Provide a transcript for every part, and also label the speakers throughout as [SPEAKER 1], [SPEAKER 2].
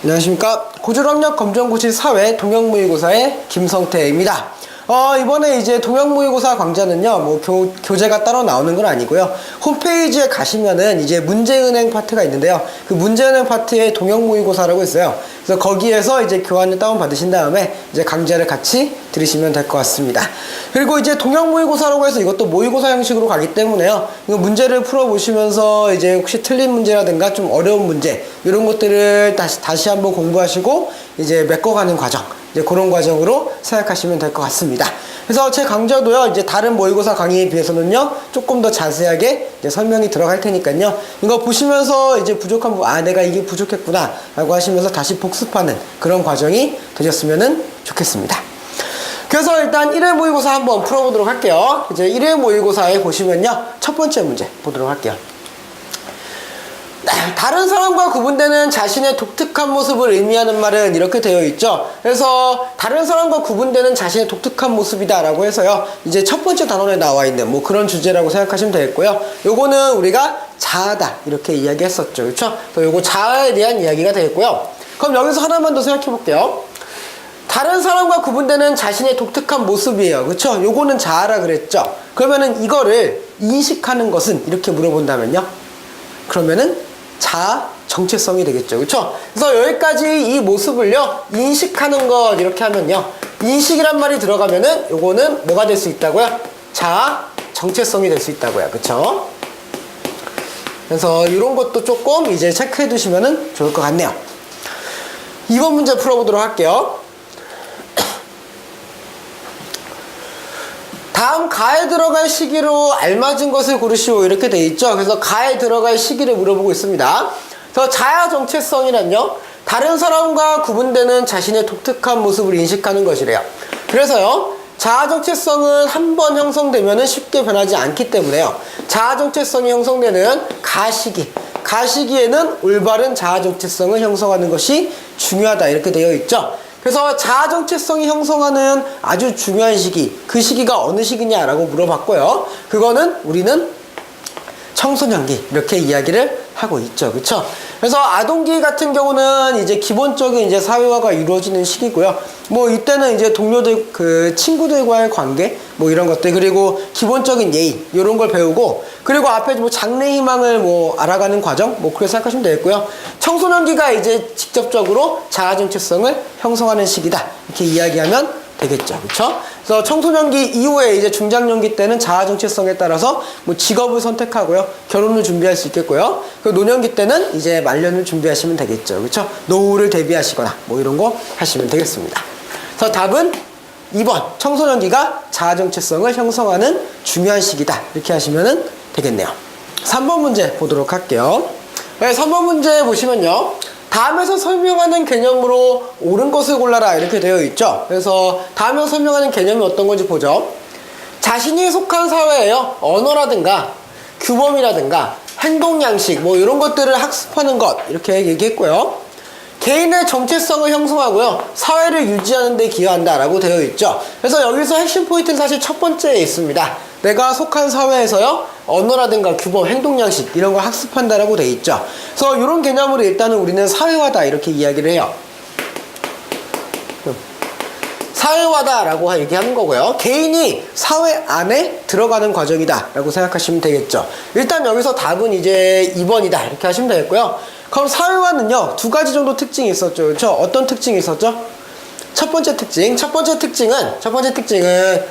[SPEAKER 1] 안녕하십니까. 고졸학력 검정고시 사회 동형모의고사의 김성태입니다. 이번에 이제 동형모의고사 강좌는요, 뭐 교재가 따로 나오는 건 아니고요. 홈페이지에 가시면은 이제 문제은행 파트가 있는데요. 그 문제은행 파트에 동형모의고사라고 있어요. 그래서 거기에서 이제 교환을 다운받으신 다음에 이제 강좌를 같이 들으시면 될 것 같습니다. 그리고 이제 동형모의고사라고 해서 이것도 모의고사 형식으로 가기 때문에요. 이거 문제를 풀어보시면서 이제 혹시 틀린 문제라든가 좀 어려운 문제, 이런 것들을 다시 한번 공부하시고 이제 메꿔가는 과정, 이제 그런 과정으로 생각하시면 될 것 같습니다. 그래서 제 강좌도요, 이제 다른 모의고사 강의에 비해서는요, 조금 더 자세하게 이제 설명이 들어갈 테니까요. 이거 보시면서 이제 부족한 부분, 내가 이게 부족했구나, 라고 하시면서 다시 복습하는 그런 과정이 되셨으면 좋겠습니다. 그래서 일단 1회 모의고사 한번 풀어보도록 할게요. 이제 1회 모의고사에 보시면요, 첫 번째 문제 보도록 할게요. 다른 사람과 구분되는 자신의 독특한 모습을 의미하는 말은 이렇게 되어 있죠. 그래서 다른 사람과 구분되는 자신의 독특한 모습이다 라고 해서요, 이제 첫 번째 단원에 나와 있는 뭐 그런 주제라고 생각하시면 되겠고요. 요거는 우리가 자아다 이렇게 이야기했었죠. 그렇죠? 요거 자아에 대한 이야기가 되겠고요. 그럼 여기서 하나만 더 생각해 볼게요. 다른 사람과 구분되는 자신의 독특한 모습이에요. 그렇죠? 요거는 자아라 그랬죠. 그러면은 이거를 인식하는 것은 이렇게 물어본다면요, 그러면은 자아 정체성이 되겠죠. 그렇죠? 그래서 여기까지 이 모습을요, 인식하는 것 이렇게 하면요, 인식이란 말이 들어가면은 요거는 뭐가 될 수 있다고요? 자아 정체성이 될 수 있다고요. 그렇죠? 그래서 이런 것도 조금 이제 체크해 두시면은 좋을 것 같네요. 2번 문제 풀어보도록 할게요. 다음 가에 들어갈 시기로 알맞은 것을 고르시오 이렇게 돼 있죠. 그래서 가에 들어갈 시기를 물어보고 있습니다. 그래서 자아 정체성이란요, 다른 사람과 구분되는 자신의 독특한 모습을 인식하는 것이래요. 그래서요, 자아 정체성은 한 번 형성되면 쉽게 변하지 않기 때문에요, 자아 정체성이 형성되는 가시기에는 올바른 자아 정체성을 형성하는 것이 중요하다 이렇게 되어 있죠. 그래서 자아 정체성이 형성하는 아주 중요한 시기, 그 시기가 어느 시기냐라고 물어봤고요. 그거는 우리는 청소년기 이렇게 이야기를 하고 있죠. 그렇죠? 그래서 아동기 같은 경우는 이제 기본적인 이제 사회화가 이루어지는 시기고요. 뭐 이때는 이제 동료들, 그 친구들과의 관계, 뭐 이런 것들, 그리고 기본적인 예의 이런 걸 배우고, 그리고 앞에 뭐 장래 희망을 뭐 알아가는 과정, 뭐 그렇게 생각하시면 되겠고요. 청소년기가 이제 직접적으로 자아 정체성을 형성하는 시기다 이렇게 이야기하면 되겠죠. 그렇죠? 그래서 청소년기 이후에 이제 중장년기 때는 자아 정체성에 따라서 뭐 직업을 선택하고요, 결혼을 준비할 수 있겠고요. 그리고 노년기 때는 이제 말년을 준비하시면 되겠죠. 그렇죠? 노후를 대비하시거나 뭐 이런 거 하시면 되겠습니다. 그래서 답은 2번, 청소년기가 자아 정체성을 형성하는 중요한 시기다 이렇게 하시면 되겠네요. 3번 문제 보도록 할게요. 네, 3번 문제 보시면요, 다음에서 설명하는 개념으로 옳은 것을 골라라 이렇게 되어 있죠. 그래서 다음에서 설명하는 개념이 어떤 건지 보죠. 자신이 속한 사회에요, 언어라든가 규범이라든가 행동 양식 뭐 이런 것들을 학습하는 것 이렇게 얘기했고요. 개인의 정체성을 형성하고요, 사회를 유지하는 데 기여한다 라고 되어 있죠. 그래서 여기서 핵심 포인트는 사실 첫 번째에 있습니다. 내가 속한 사회에서요, 언어라든가 규범, 행동 양식 이런 걸 학습한다라고 되어 있죠. 그래서 이런 개념으로 일단은 우리는 사회화다 이렇게 이야기를 해요. 사회화다 라고 얘기하는 거고요. 개인이 사회 안에 들어가는 과정이다 라고 생각하시면 되겠죠. 일단 여기서 답은 이제 2번이다 이렇게 하시면 되겠고요. 그럼 사회화는요, 두 가지 정도 특징이 있었죠. 그렇죠? 어떤 특징이 있었죠? 첫 번째 특징은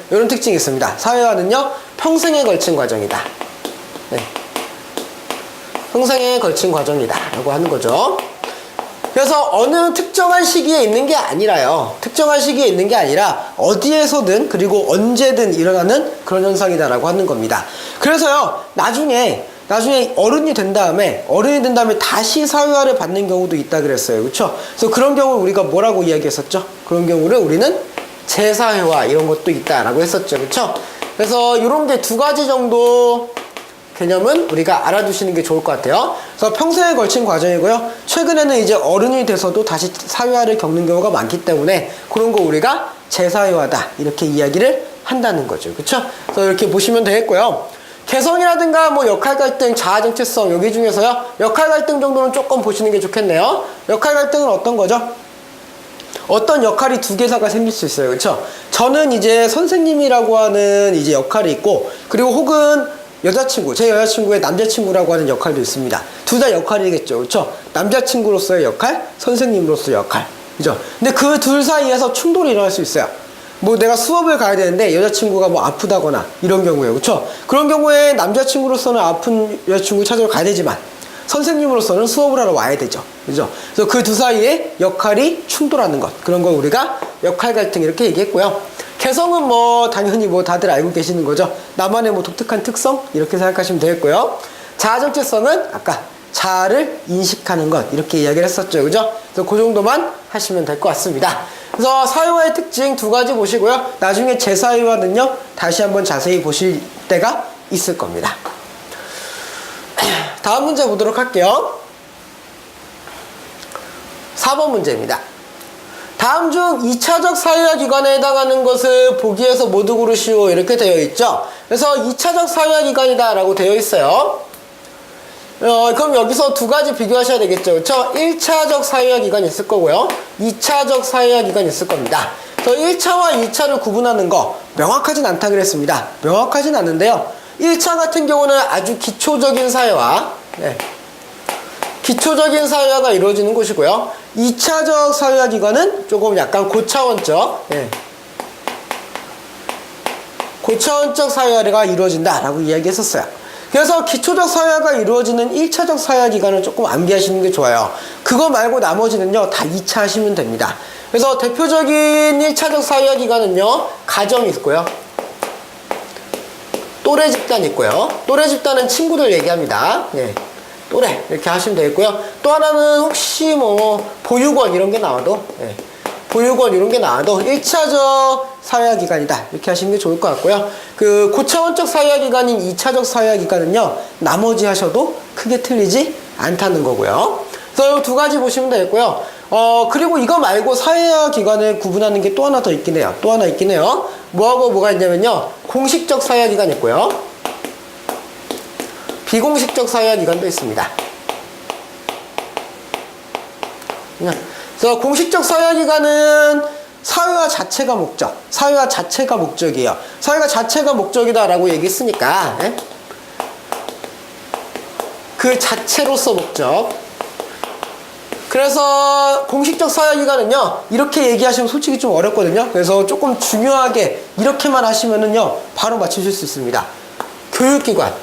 [SPEAKER 1] 이런 특징이 있습니다. 사회화는요, 평생에 걸친 과정이다. 네. 평생에 걸친 과정이다 라고 하는 거죠. 그래서 어느 특정한 시기에 있는 게 아니라요, 특정한 시기에 있는 게 아니라 어디에서든 그리고 언제든 일어나는 그런 현상이다 라고 하는 겁니다. 그래서요, 나중에 어른이 된 다음에 다시 사회화를 받는 경우도 있다 그랬어요. 그렇죠? 그래서 그런 경우 우리가 뭐라고 이야기했었죠? 그런 경우를 우리는 재사회화 이런 것도 있다라고 했었죠. 그렇죠? 그래서 이런 게 두 가지 정도 개념은 우리가 알아두시는 게 좋을 것 같아요. 그래서 평생에 걸친 과정이고요. 최근에는 이제 어른이 돼서도 다시 사회화를 겪는 경우가 많기 때문에 그런 거 우리가 재사회화다 이렇게 이야기를 한다는 거죠. 그렇죠? 그래서 이렇게 보시면 되겠고요. 개성이라든가 뭐 역할 갈등, 자아 정체성 여기 중에서요. 역할 갈등 정도는 조금 보시는 게 좋겠네요. 역할 갈등은 어떤 거죠? 어떤 역할이 두 개사가 생길 수 있어요. 그렇죠? 저는 이제 선생님이라고 하는 이제 역할이 있고, 그리고 혹은 여자친구, 제 여자친구의 남자친구라고 하는 역할도 있습니다. 둘 다 역할이겠죠. 그렇죠? 남자친구로서의 역할, 선생님으로서의 역할. 그죠? 근데 그 둘 사이에서 충돌이 일어날 수 있어요. 뭐 내가 수업을 가야 되는데 여자친구가 뭐 아프다거나 이런 경우에, 그렇죠? 그런 경우에 남자친구로서는 아픈 여자친구 찾으러 가야 되지만 선생님으로서는 수업을 하러 와야 되죠. 그죠? 그래서 그 두 사이에 역할이 충돌하는 것, 그런 걸 우리가 역할 갈등 이렇게 얘기했고요. 개성은 뭐 당연히 뭐 다들 알고 계시는 거죠. 나만의 뭐 독특한 특성 이렇게 생각하시면 되겠고요. 자아 정체성은 아까 자아를 인식하는 것 이렇게 이야기를 했었죠. 그죠? 그래서 그 정도만 하시면 될 것 같습니다. 그래서 사회화의 특징 두 가지 보시고요. 나중에 재사회화는요 다시 한번 자세히 보실 때가 있을 겁니다. 다음 문제 보도록 할게요. 4번 문제입니다. 다음 중 2차적 사회화 기관에 해당하는 것을 보기에서 모두 고르시오 이렇게 되어 있죠. 그래서 2차적 사회화 기관이다 라고 되어 있어요. 그럼 여기서 두 가지 비교하셔야 되겠죠. 그렇죠? 1차적 사회화 기관이 있을 거고요. 2차적 사회화 기관이 있을 겁니다. 그래서 1차와 2차를 구분하는 거 명확하진 않다 그랬습니다. 명확하진 않은데요. 1차 같은 경우는 아주 기초적인 사회화, 기초적인 사회화가 이루어지는 곳이고요. 2차적 사회화 기관은 조금 약간 고차원적, 고차원적 사회화가 이루어진다라고 이야기했었어요. 그래서 기초적 사회화가 이루어지는 1차적 사회화 기관을 조금 암기하시는 게 좋아요. 그거 말고 나머지는요 다 2차 하시면 됩니다. 그래서 대표적인 1차적 사회화 기관은요 가정이 있고요, 또래 집단 있고요. 또래 집단은 친구들 얘기합니다. 또래 이렇게 하시면 되겠고요. 또 하나는 혹시 뭐 보육원 이런 게 나와도, 보육원 이런 게 나와도 1차적 사회화 기관이다 이렇게 하시는 게 좋을 것 같고요. 그 고차원적 사회화 기관인 2차적 사회화 기관은요 나머지 하셔도 크게 틀리지 않다는 거고요. 그래서 이 두 가지 보시면 되겠고요. 그리고 이거 말고 사회화 기관을 구분하는 게 또 하나 더 있긴 해요. 또 하나 있긴 해요. 뭐하고 뭐가 있냐면요, 공식적 사회화 기관이 있고요, 비공식적 사회화 기관도 있습니다. 그래서 공식적 사회화 기관은 사회화 자체가 목적, 사회화 자체가 목적이에요. 사회화 자체가 목적이다라고 얘기했으니까 그 자체로서 목적. 그래서 공식적 사회화 기관은요 이렇게 얘기하시면 솔직히 좀 어렵거든요. 그래서 조금 중요하게 이렇게만 하시면은요 바로 맞추실 수 있습니다. 교육기관.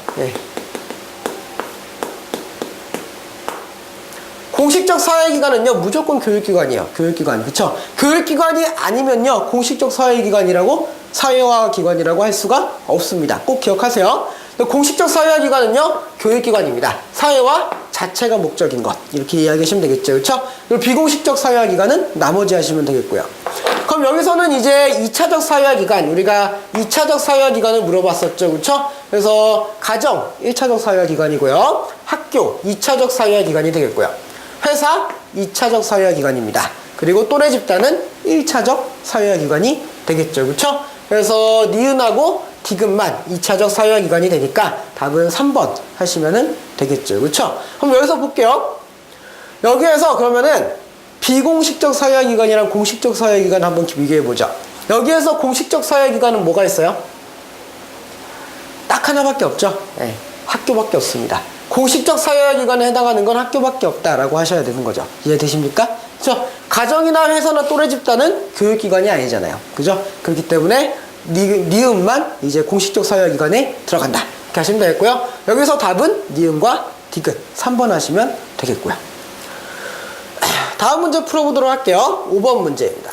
[SPEAKER 1] 공식적 사회기관은요 무조건 교육기관이에요. 교육기관. 그쵸? 교육기관이 아니면요 공식적 사회기관이라고, 사회화 기관이라고 할 수가 없습니다. 꼭 기억하세요. 공식적 사회화 기관은요 교육기관입니다. 사회화 자체가 목적인 것 이렇게 이야기하시면 되겠죠. 그쵸? 그리고 비공식적 사회화 기관은 나머지 하시면 되겠고요. 그럼 여기서는 이제 2차적 사회화 기관, 우리가 2차적 사회화 기관을 물어봤었죠. 그쵸? 그래서 가정 1차적 사회화 기관이고요, 학교 2차적 사회화 기관이 되겠고요, 회사 2차적 사회화 기관입니다. 그리고 또래 집단은 1차적 사회화 기관이 되겠죠. 그쵸? 그래서 니은하고 디귿만 2차적 사회화 기관이 되니까 답은 3번 하시면 되겠죠. 그쵸? 그럼 여기서 볼게요. 여기에서 그러면은 비공식적 사회화 기관이랑 공식적 사회화 기관 한번 비교해 보죠. 여기에서 공식적 사회화 기관은 뭐가 있어요? 딱 하나밖에 없죠. 학교밖에 없습니다. 공식적 사회화 기관에 해당하는 건 학교밖에 없다라고 하셔야 되는 거죠. 이해되십니까? 그죠? 가정이나 회사나 또래 집단은 교육기관이 아니잖아요. 그죠? 그렇기 때문에 니은만 이제 공식적 사회화 기관에 들어간다 이렇게 하시면 되겠고요. 여기서 답은 니은과 디귿 3번 하시면 되겠고요. 다음 문제 풀어보도록 할게요. 5번 문제입니다.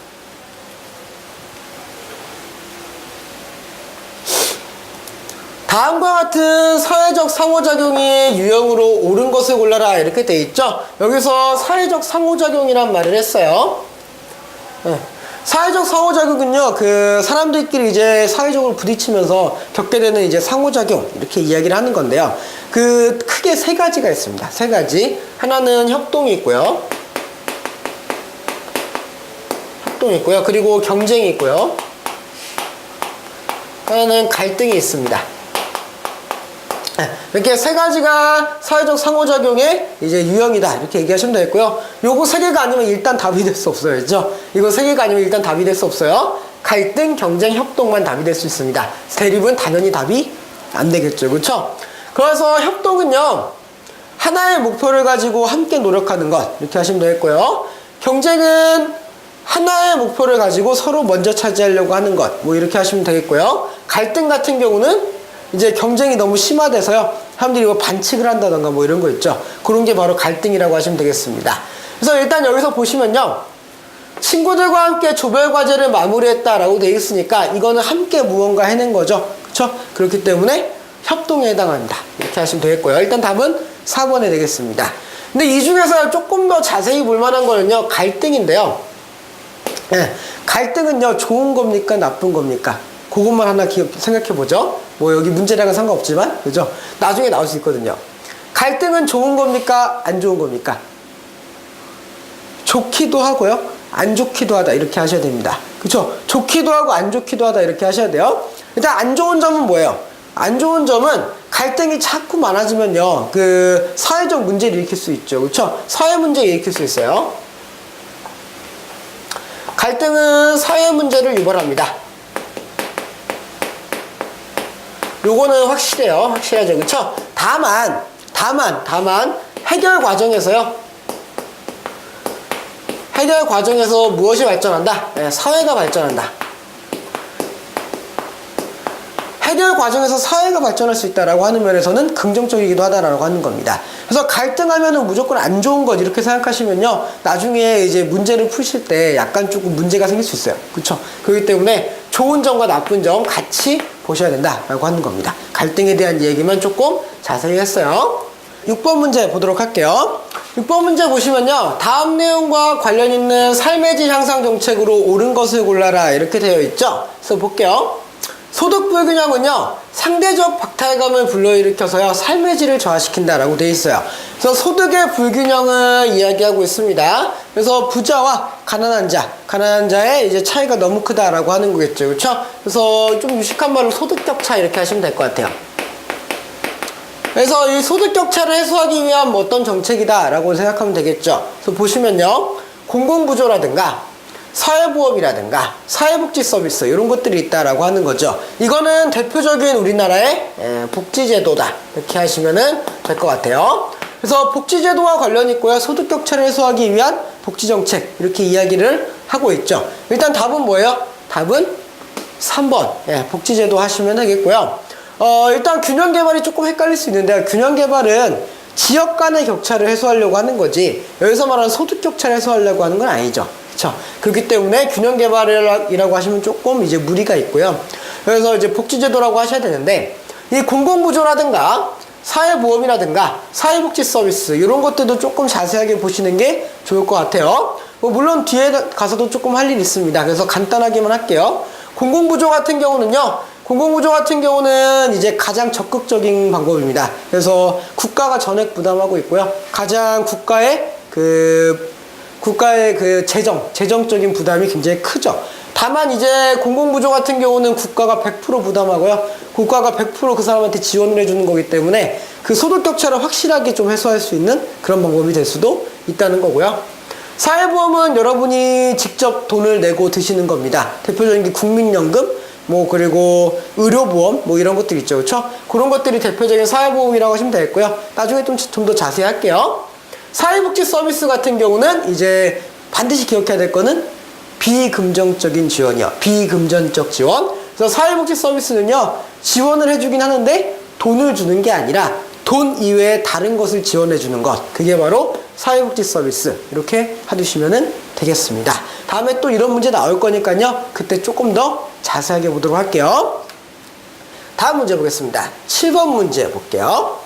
[SPEAKER 1] 다음과 같은 사회적 상호작용이 유형으로 옳은 것을 골라라 이렇게 돼 있죠. 여기서 사회적 상호작용이란 말을 했어요. 사회적 상호작용은요, 그 사람들끼리 이제 사회적으로 부딪히면서 겪게 되는 이제 상호작용 이렇게 이야기를 하는 건데요. 그 크게 세 가지가 있습니다. 세 가지. 하나는 협동이 있고요, 그리고 경쟁이 있고요, 하나는 갈등이 있습니다. 이렇게 세 가지가 사회적 상호작용의 이제 유형이다. 이렇게 얘기하시면 되겠고요. 요거 세 개가 아니면 일단 답이 될 수 없어요. 그죠? 이거 세 개가 아니면 일단 답이 될 수 없어요. 갈등, 경쟁, 협동만 답이 될 수 있습니다. 대립은 당연히 답이 안 되겠죠. 그렇죠? 그래서 협동은요, 하나의 목표를 가지고 함께 노력하는 것. 이렇게 하시면 되겠고요. 경쟁은 하나의 목표를 가지고 서로 먼저 차지하려고 하는 것. 뭐 이렇게 하시면 되겠고요. 갈등 같은 경우는 이제 경쟁이 너무 심화돼서요, 사람들이 이거 반칙을 한다던가 뭐 이런 거 있죠. 그런 게 바로 갈등이라고 하시면 되겠습니다. 그래서 일단 여기서 보시면요, 친구들과 함께 조별 과제를 마무리했다라고 되어 있으니까 이거는 함께 무언가 해낸 거죠. 그렇죠? 그렇기 때문에 협동에 해당한다. 이렇게 하시면 되겠고요. 일단 답은 4번에 되겠습니다. 근데 이 중에서 조금 더 자세히 볼 만한 거는요, 갈등인데요. 네, 갈등은요, 좋은 겁니까? 나쁜 겁니까? 그것만 하나 생각해 보죠. 뭐 여기 문제랑은 상관없지만, 그죠? 나중에 나올 수 있거든요. 갈등은 좋은 겁니까? 안 좋은 겁니까? 좋기도 하고요, 안 좋기도 하다. 이렇게 하셔야 됩니다. 그쵸? 좋기도 하고 안 좋기도 하다. 이렇게 하셔야 돼요. 일단 안 좋은 점은 뭐예요? 안 좋은 점은 갈등이 자꾸 많아지면요, 그 사회적 문제를 일으킬 수 있죠. 그쵸? 사회 문제 일으킬 수 있어요. 갈등은 사회 문제를 유발합니다. 요거는 확실해요. 확실하죠. 그쵸? 다만 해결 과정에서요, 해결 과정에서 무엇이 발전한다? 네, 사회가 발전한다. 해결 과정에서 사회가 발전할 수 있다라고 하는 면에서는 긍정적이기도 하다라고 하는 겁니다. 그래서 갈등하면은 무조건 안 좋은 것 이렇게 생각하시면요, 나중에 이제 문제를 푸실 때 약간 조금 문제가 생길 수 있어요. 그렇죠? 그렇기 때문에 좋은 점과 나쁜 점 같이 보셔야 된다라고 하는 겁니다. 갈등에 대한 얘기만 조금 자세히 했어요. 6번 문제 보도록 할게요. 6번 문제 보시면요, 다음 내용과 관련 있는 삶의 질 향상 정책으로 옳은 것을 골라라. 이렇게 되어 있죠. 그래서 볼게요. 소득 불균형은요, 상대적 박탈감을 불러일으켜서요, 삶의 질을 저하시킨다라고 되어 있어요. 그래서 소득의 불균형을 이야기하고 있습니다. 그래서 부자와 가난한 자의 이제 차이가 너무 크다라고 하는 거겠죠. 그렇죠? 그래서 좀 유식한 말로 소득 격차 이렇게 하시면 될 것 같아요. 그래서 이 소득 격차를 해소하기 위한 뭐 어떤 정책이다라고 생각하면 되겠죠. 그래서 보시면요, 공공부조라든가 사회보험이라든가 사회복지 서비스 이런 것들이 있다라고 하는 거죠. 이거는 대표적인 우리나라의 복지제도다. 이렇게 하시면은 될 것 같아요. 그래서 복지제도와 관련이 있고요, 소득 격차를 해소하기 위한 복지정책 이렇게 이야기를 하고 있죠. 일단 답은 뭐예요? 답은 3번 복지제도 하시면 되겠고요. 일단 균형개발이 조금 헷갈릴 수 있는데, 균형개발은 지역 간의 격차를 해소하려고 하는 거지, 여기서 말하는 소득 격차를 해소하려고 하는 건 아니죠. 그렇죠? 그렇기 때문에 균형개발이라고 하시면 조금 이제 무리가 있고요. 그래서 이제 복지제도라고 하셔야 되는데, 이 공공부조라든가 사회보험이라든가 사회복지 서비스 이런 것들도 조금 자세하게 보시는 게 좋을 것 같아요. 뭐 물론 뒤에 가서도 조금 할 일이 있습니다. 그래서 간단하게만 할게요. 공공부조 같은 경우는 이제 가장 적극적인 방법입니다. 그래서 국가가 전액 부담하고 있고요. 가장 국가의 그 재정적인 부담이 굉장히 크죠. 다만 이제 공공부조 같은 경우는 국가가 100% 부담하고요. 국가가 100% 그 사람한테 지원을 해주는 거기 때문에 그 소득 격차를 확실하게 좀 해소할 수 있는 그런 방법이 될 수도 있다는 거고요. 사회보험은 여러분이 직접 돈을 내고 드시는 겁니다. 대표적인 게 국민연금, 뭐 그리고 의료보험 뭐 이런 것들 있죠. 그렇죠? 그런 것들이 대표적인 사회보험이라고 하시면 되겠고요. 나중에 좀 더 자세히 할게요. 사회복지 서비스 같은 경우는 이제 반드시 기억해야 될 거는 비금전적인 지원이요. 비금전적 지원. 그래서 사회복지 서비스는요, 지원을 해주긴 하는데 돈을 주는 게 아니라 돈 이외에 다른 것을 지원해 주는 것. 그게 바로 사회복지 서비스. 이렇게 해두시면 되겠습니다. 다음에 또 이런 문제 나올 거니까요, 그때 조금 더 자세하게 보도록 할게요. 다음 문제 보겠습니다. 7번 문제 볼게요.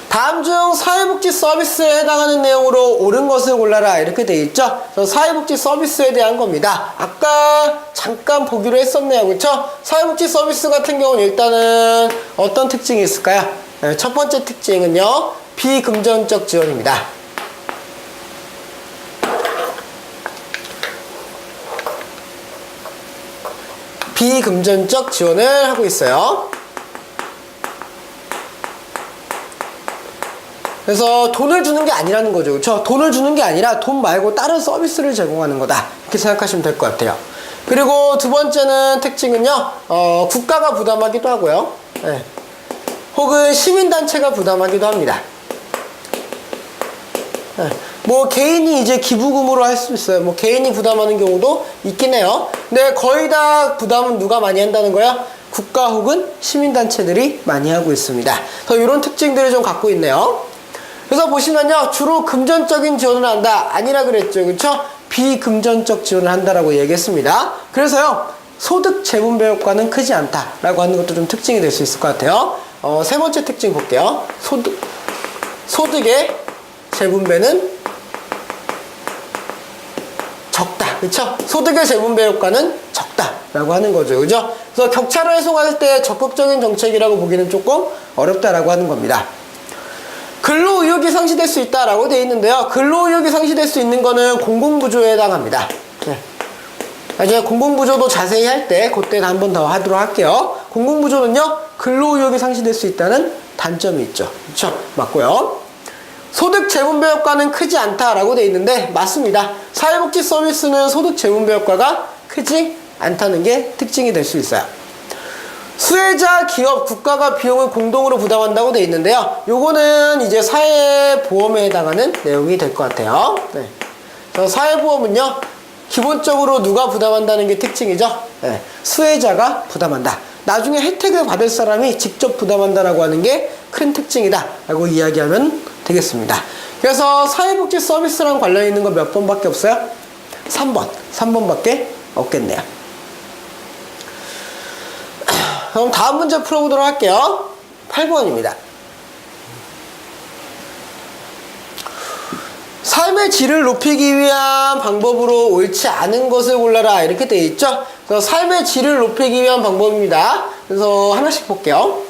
[SPEAKER 1] 다음 중 사회복지 서비스에 해당하는 내용으로 옳은 것을 골라라. 이렇게 되어 있죠. 그래서 사회복지 서비스에 대한 겁니다. 아까 잠깐 보기로 했었네요. 그렇죠? 사회복지 서비스 같은 경우는 일단은 어떤 특징이 있을까요? 첫 번째 특징은요, 비금전적 지원입니다. 비금전적 지원을 하고 있어요. 그래서 돈을 주는 게 아니라는 거죠. 그렇죠? 돈을 주는 게 아니라 돈 말고 다른 서비스를 제공하는 거다. 이렇게 생각하시면 될 것 같아요. 그리고 두 번째는 특징은요. 국가가 부담하기도 하고요. 네. 혹은 시민단체가 부담하기도 합니다. 네. 뭐 개인이 이제 기부금으로 할 수 있어요. 뭐 개인이 부담하는 경우도 있긴 해요. 근데 거의 다 부담은 누가 많이 한다는 거야? 국가 혹은 시민단체들이 많이 하고 있습니다. 그래서 이런 특징들을 좀 갖고 있네요. 그래서 보시면요, 주로 금전적인 지원을 한다 아니라 그랬죠, 그렇죠? 비금전적 지원을 한다라고 얘기했습니다. 그래서요, 소득 재분배 효과는 크지 않다라고 하는 것도 좀 특징이 될 수 있을 것 같아요. 세 번째 특징 볼게요. 소득의 재분배는 적다, 그렇죠? 소득의 재분배 효과는 적다라고 하는 거죠, 그죠? 그래서 격차를 해소할 때 적극적인 정책이라고 보기는 조금 어렵다라고 하는 겁니다. 근로의욕이 상실될 수 있다라고 되어 있는데요. 근로의욕이 상실될 수 있는 거는 공공부조에 해당합니다. 네. 나중에 공공부조도 자세히 할 때 그때 한 번 더 하도록 할게요. 공공부조는요, 근로의욕이 상실될 수 있다는 단점이 있죠. 그렇죠? 맞고요. 소득 재분배 효과는 크지 않다라고 되어 있는데 맞습니다. 사회복지 서비스는 소득 재분배 효과가 크지 않다는 게 특징이 될 수 있어요. 수혜자, 기업, 국가가 비용을 공동으로 부담한다고 되어 있는데요. 요거는 이제 사회보험에 해당하는 내용이 될 것 같아요. 네. 그래서 사회보험은요, 기본적으로 누가 부담한다는 게 특징이죠. 네. 수혜자가 부담한다. 나중에 혜택을 받을 사람이 직접 부담한다라고 하는 게 큰 특징이다 라고 이야기하면 되겠습니다. 그래서 사회복지 서비스랑 관련 있는 거 몇 번밖에 없어요? 3번밖에 없겠네요. 그럼 다음 문제 풀어보도록 할게요. 8번입니다. 삶의 질을 높이기 위한 방법으로 옳지 않은 것을 골라라 이렇게 되어 있죠. 그래서 삶의 질을 높이기 위한 방법입니다. 그래서 하나씩 볼게요.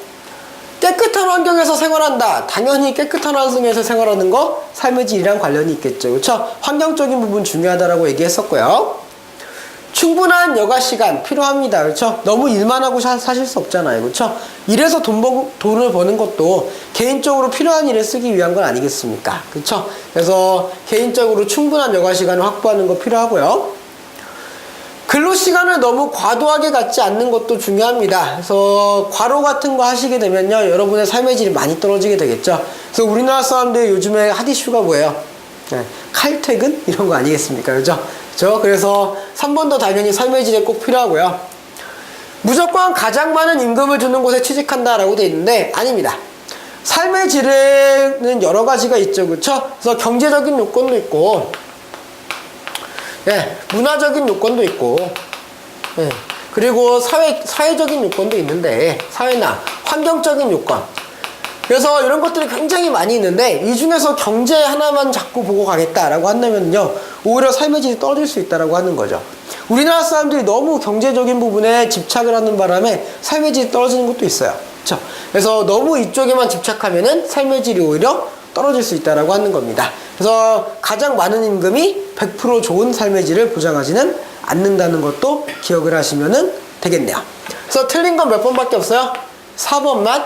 [SPEAKER 1] 깨끗한 환경에서 생활한다. 당연히 깨끗한 환경에서 생활하는 거 삶의 질이랑 관련이 있겠죠. 그렇죠? 환경적인 부분 중요하다라고 얘기했었고요. 충분한 여가 시간 필요합니다. 그렇죠? 너무 일만 하고 사실 수 없잖아요. 그렇죠? 일해서 돈을 버는 것도 개인적으로 필요한 일에 쓰기 위한 건 아니겠습니까? 그렇죠? 그래서 개인적으로 충분한 여가 시간을 확보하는 거 필요하고요. 근로 시간을 너무 과도하게 갖지 않는 것도 중요합니다. 그래서 과로 같은 거 하시게 되면요, 여러분의 삶의 질이 많이 떨어지게 되겠죠. 그래서 우리나라 사람들 요즘에 핫 이슈가 뭐예요? 네, 칼퇴근 이런 거 아니겠습니까? 그죠? 그래서 3번도 당연히 삶의 질에 꼭 필요하고요. 무조건 가장 많은 임금을 주는 곳에 취직한다라고 되어 있는데 아닙니다. 삶의 질에는 여러 가지가 있죠, 그렇죠? 그래서 경제적인 요건도 있고, 예, 문화적인 요건도 있고, 예, 그리고 사회적인 요건도 있는데, 사회나 환경적인 요건. 그래서 이런 것들이 굉장히 많이 있는데, 이 중에서 경제 하나만 자꾸 보고 가겠다라고 한다면요, 오히려 삶의 질이 떨어질 수 있다라고 하는 거죠. 우리나라 사람들이 너무 경제적인 부분에 집착을 하는 바람에 삶의 질이 떨어지는 것도 있어요. 그렇죠? 그래서 너무 이쪽에만 집착하면은 삶의 질이 오히려 떨어질 수 있다라고 하는 겁니다. 그래서 가장 많은 임금이 100% 좋은 삶의 질을 보장하지는 않는다는 것도 기억을 하시면 되겠네요. 그래서 틀린 건 몇 번밖에 없어요? 4번만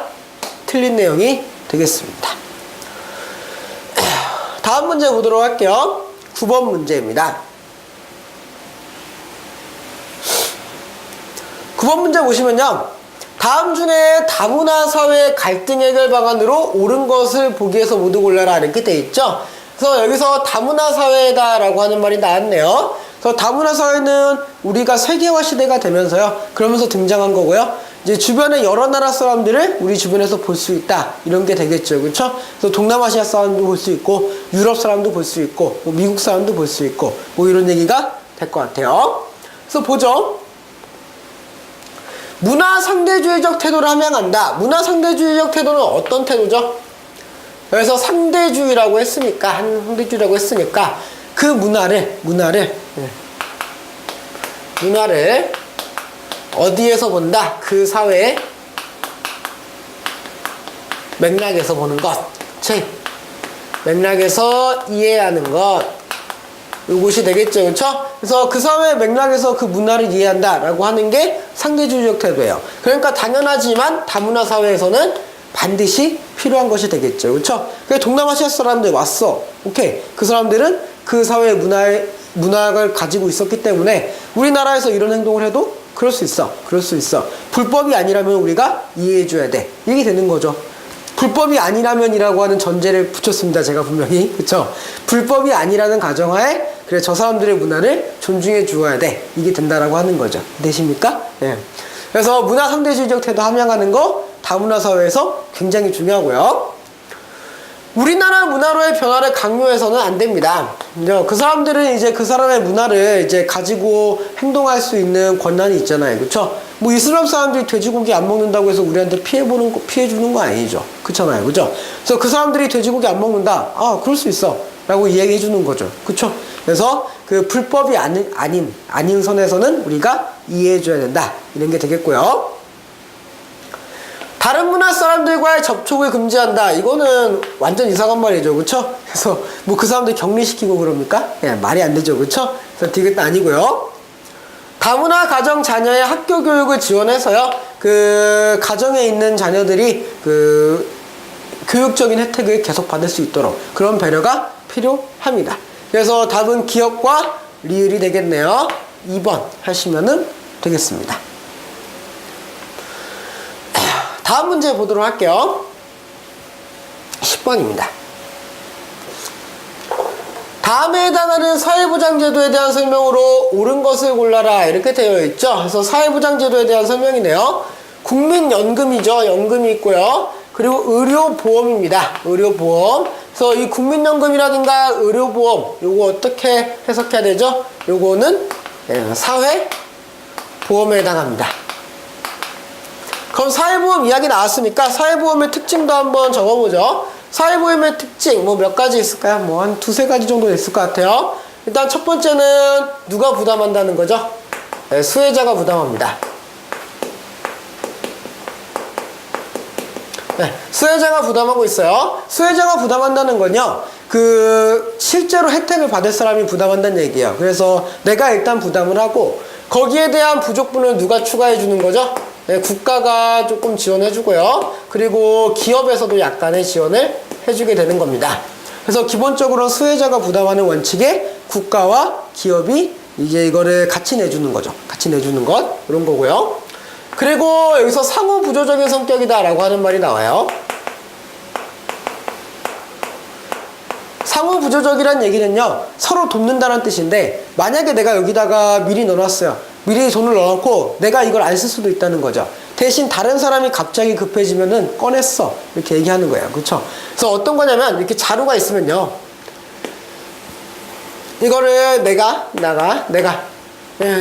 [SPEAKER 1] 틀린 내용이 되겠습니다. 다음 문제 보도록 할게요. 9번 문제입니다. 9번 문제 보시면요, 다음 중에 다문화 사회 갈등 해결 방안으로 옳은 것을 보기에서 모두 골라라 이렇게 돼 있죠. 그래서 여기서 다문화 사회다라고 하는 말이 나왔네요. 그래서 다문화 사회는 우리가 세계화 시대가 되면서요, 그러면서 등장한 거고요. 이제 주변의 여러 나라 사람들을 우리 주변에서 볼 수 있다 이런 게 되겠죠, 그렇죠? 그래서 동남아시아 사람도 볼 수 있고, 유럽 사람도 볼 수 있고, 뭐 미국 사람도 볼 수 있고, 뭐 이런 얘기가 될 것 같아요. 그래서 보죠. 문화 상대주의적 태도를 함양한다. 문화 상대주의적 태도는 어떤 태도죠? 그래서 상대주의라고 했으니까, 상대주의라고 했으니까 그 문화를 어디에서 본다? 그 사회의 맥락에서 보는 것. 즉 맥락에서 이해하는 것. 요것이 되겠죠. 그렇죠? 그래서 그 사회의 맥락에서 그 문화를 이해한다라고 하는 게 상대주의적 태도예요. 그러니까 당연하지만 다문화 사회에서는 반드시 필요한 것이 되겠죠. 그렇죠? 동남아시아 사람들 왔어. 오케이. 그 사람들은 그 사회의 문학을 가지고 있었기 때문에 우리나라에서 이런 행동을 해도 그럴 수 있어. 그럴 수 있어. 불법이 아니라면 우리가 이해해줘야 돼. 이게 되는 거죠. 불법이 아니라면이라고 하는 전제를 붙였습니다. 제가 분명히. 그쵸? 불법이 아니라는 가정하에 그래 저 사람들의 문화를 존중해 주어야 돼. 이게 된다라고 하는 거죠. 되십니까? 예. 그래서 문화 상대주의적 태도 함양하는 거 다문화 사회에서 굉장히 중요하고요. 우리나라 문화로의 변화를 강요해서는 안 됩니다. 그 사람들은 이제 그 사람의 문화를 이제 가지고 행동할 수 있는 권한이 있잖아요. 그쵸? 뭐 이슬람 사람들이 돼지고기 안 먹는다고 해서 우리한테 피해주는 거 아니죠. 그렇잖아요. 그죠? 그래서 그 사람들이 돼지고기 안 먹는다. 아, 그럴 수 있어. 라고 이야기해 주는 거죠. 그쵸? 그래서 그 불법이 아닌 선에서는 우리가 이해해 줘야 된다. 이런 게 되겠고요. 다른 문화 사람들과의 접촉을 금지한다. 이거는 완전 이상한 말이죠. 그쵸? 그래서 뭐 그 사람들 격리시키고 그럽니까? 예, 말이 안 되죠. 그쵸? 그래서 디귿도 아니고요. 다문화 가정 자녀의 학교 교육을 지원해서요. 그 가정에 있는 자녀들이 그 교육적인 혜택을 계속 받을 수 있도록 그런 배려가 필요합니다. 그래서 답은 기억과 리을이 되겠네요. 2번 하시면은 되겠습니다. 다음 문제 보도록 할게요. 10번입니다. 다음에 해당하는 사회보장제도에 대한 설명으로 옳은 것을 골라라 이렇게 되어 있죠. 그래서 사회보장제도에 대한 설명이네요. 국민연금이죠. 연금이 있고요. 그리고 의료보험입니다. 의료보험. 그래서 이 국민연금이라든가 의료보험 요거 어떻게 해석해야 되죠? 요거는 사회보험에 해당합니다. 그럼 사회보험 이야기 나왔으니까 사회보험의 특징도 한번 적어보죠. 사회보험의 특징 뭐 몇 가지 있을까요? 뭐 한 두세 가지 정도 있을 것 같아요. 일단 첫 번째는 누가 부담한다는 거죠? 네, 수혜자가 부담합니다. 네, 수혜자가 부담하고 있어요. 수혜자가 부담한다는 건요, 그 실제로 혜택을 받을 사람이 부담한다는 얘기예요. 그래서 내가 일단 부담을 하고 거기에 대한 부족분을 누가 추가해 주는 거죠? 네, 국가가 조금 지원해주고요. 그리고 기업에서도 약간의 지원을 해주게 되는 겁니다. 그래서 기본적으로 수혜자가 부담하는 원칙에 국가와 기업이 이제 이거를 같이 내주는 거죠. 같이 내주는 것 이런 거고요. 그리고 여기서 상호 부조적인 성격이다 라고 하는 말이 나와요. 상호 부조적이란 얘기는요, 서로 돕는다는 뜻인데 만약에 내가 여기다가 미리 넣어놨어요. 미리 돈을 넣어놓고 내가 이걸 안 쓸 수도 있다는 거죠. 대신 다른 사람이 갑자기 급해지면은 꺼냈어 이렇게 얘기하는 거예요. 그렇죠? 그래서 어떤 거냐면 이렇게 자루가 있으면요, 이거를 내가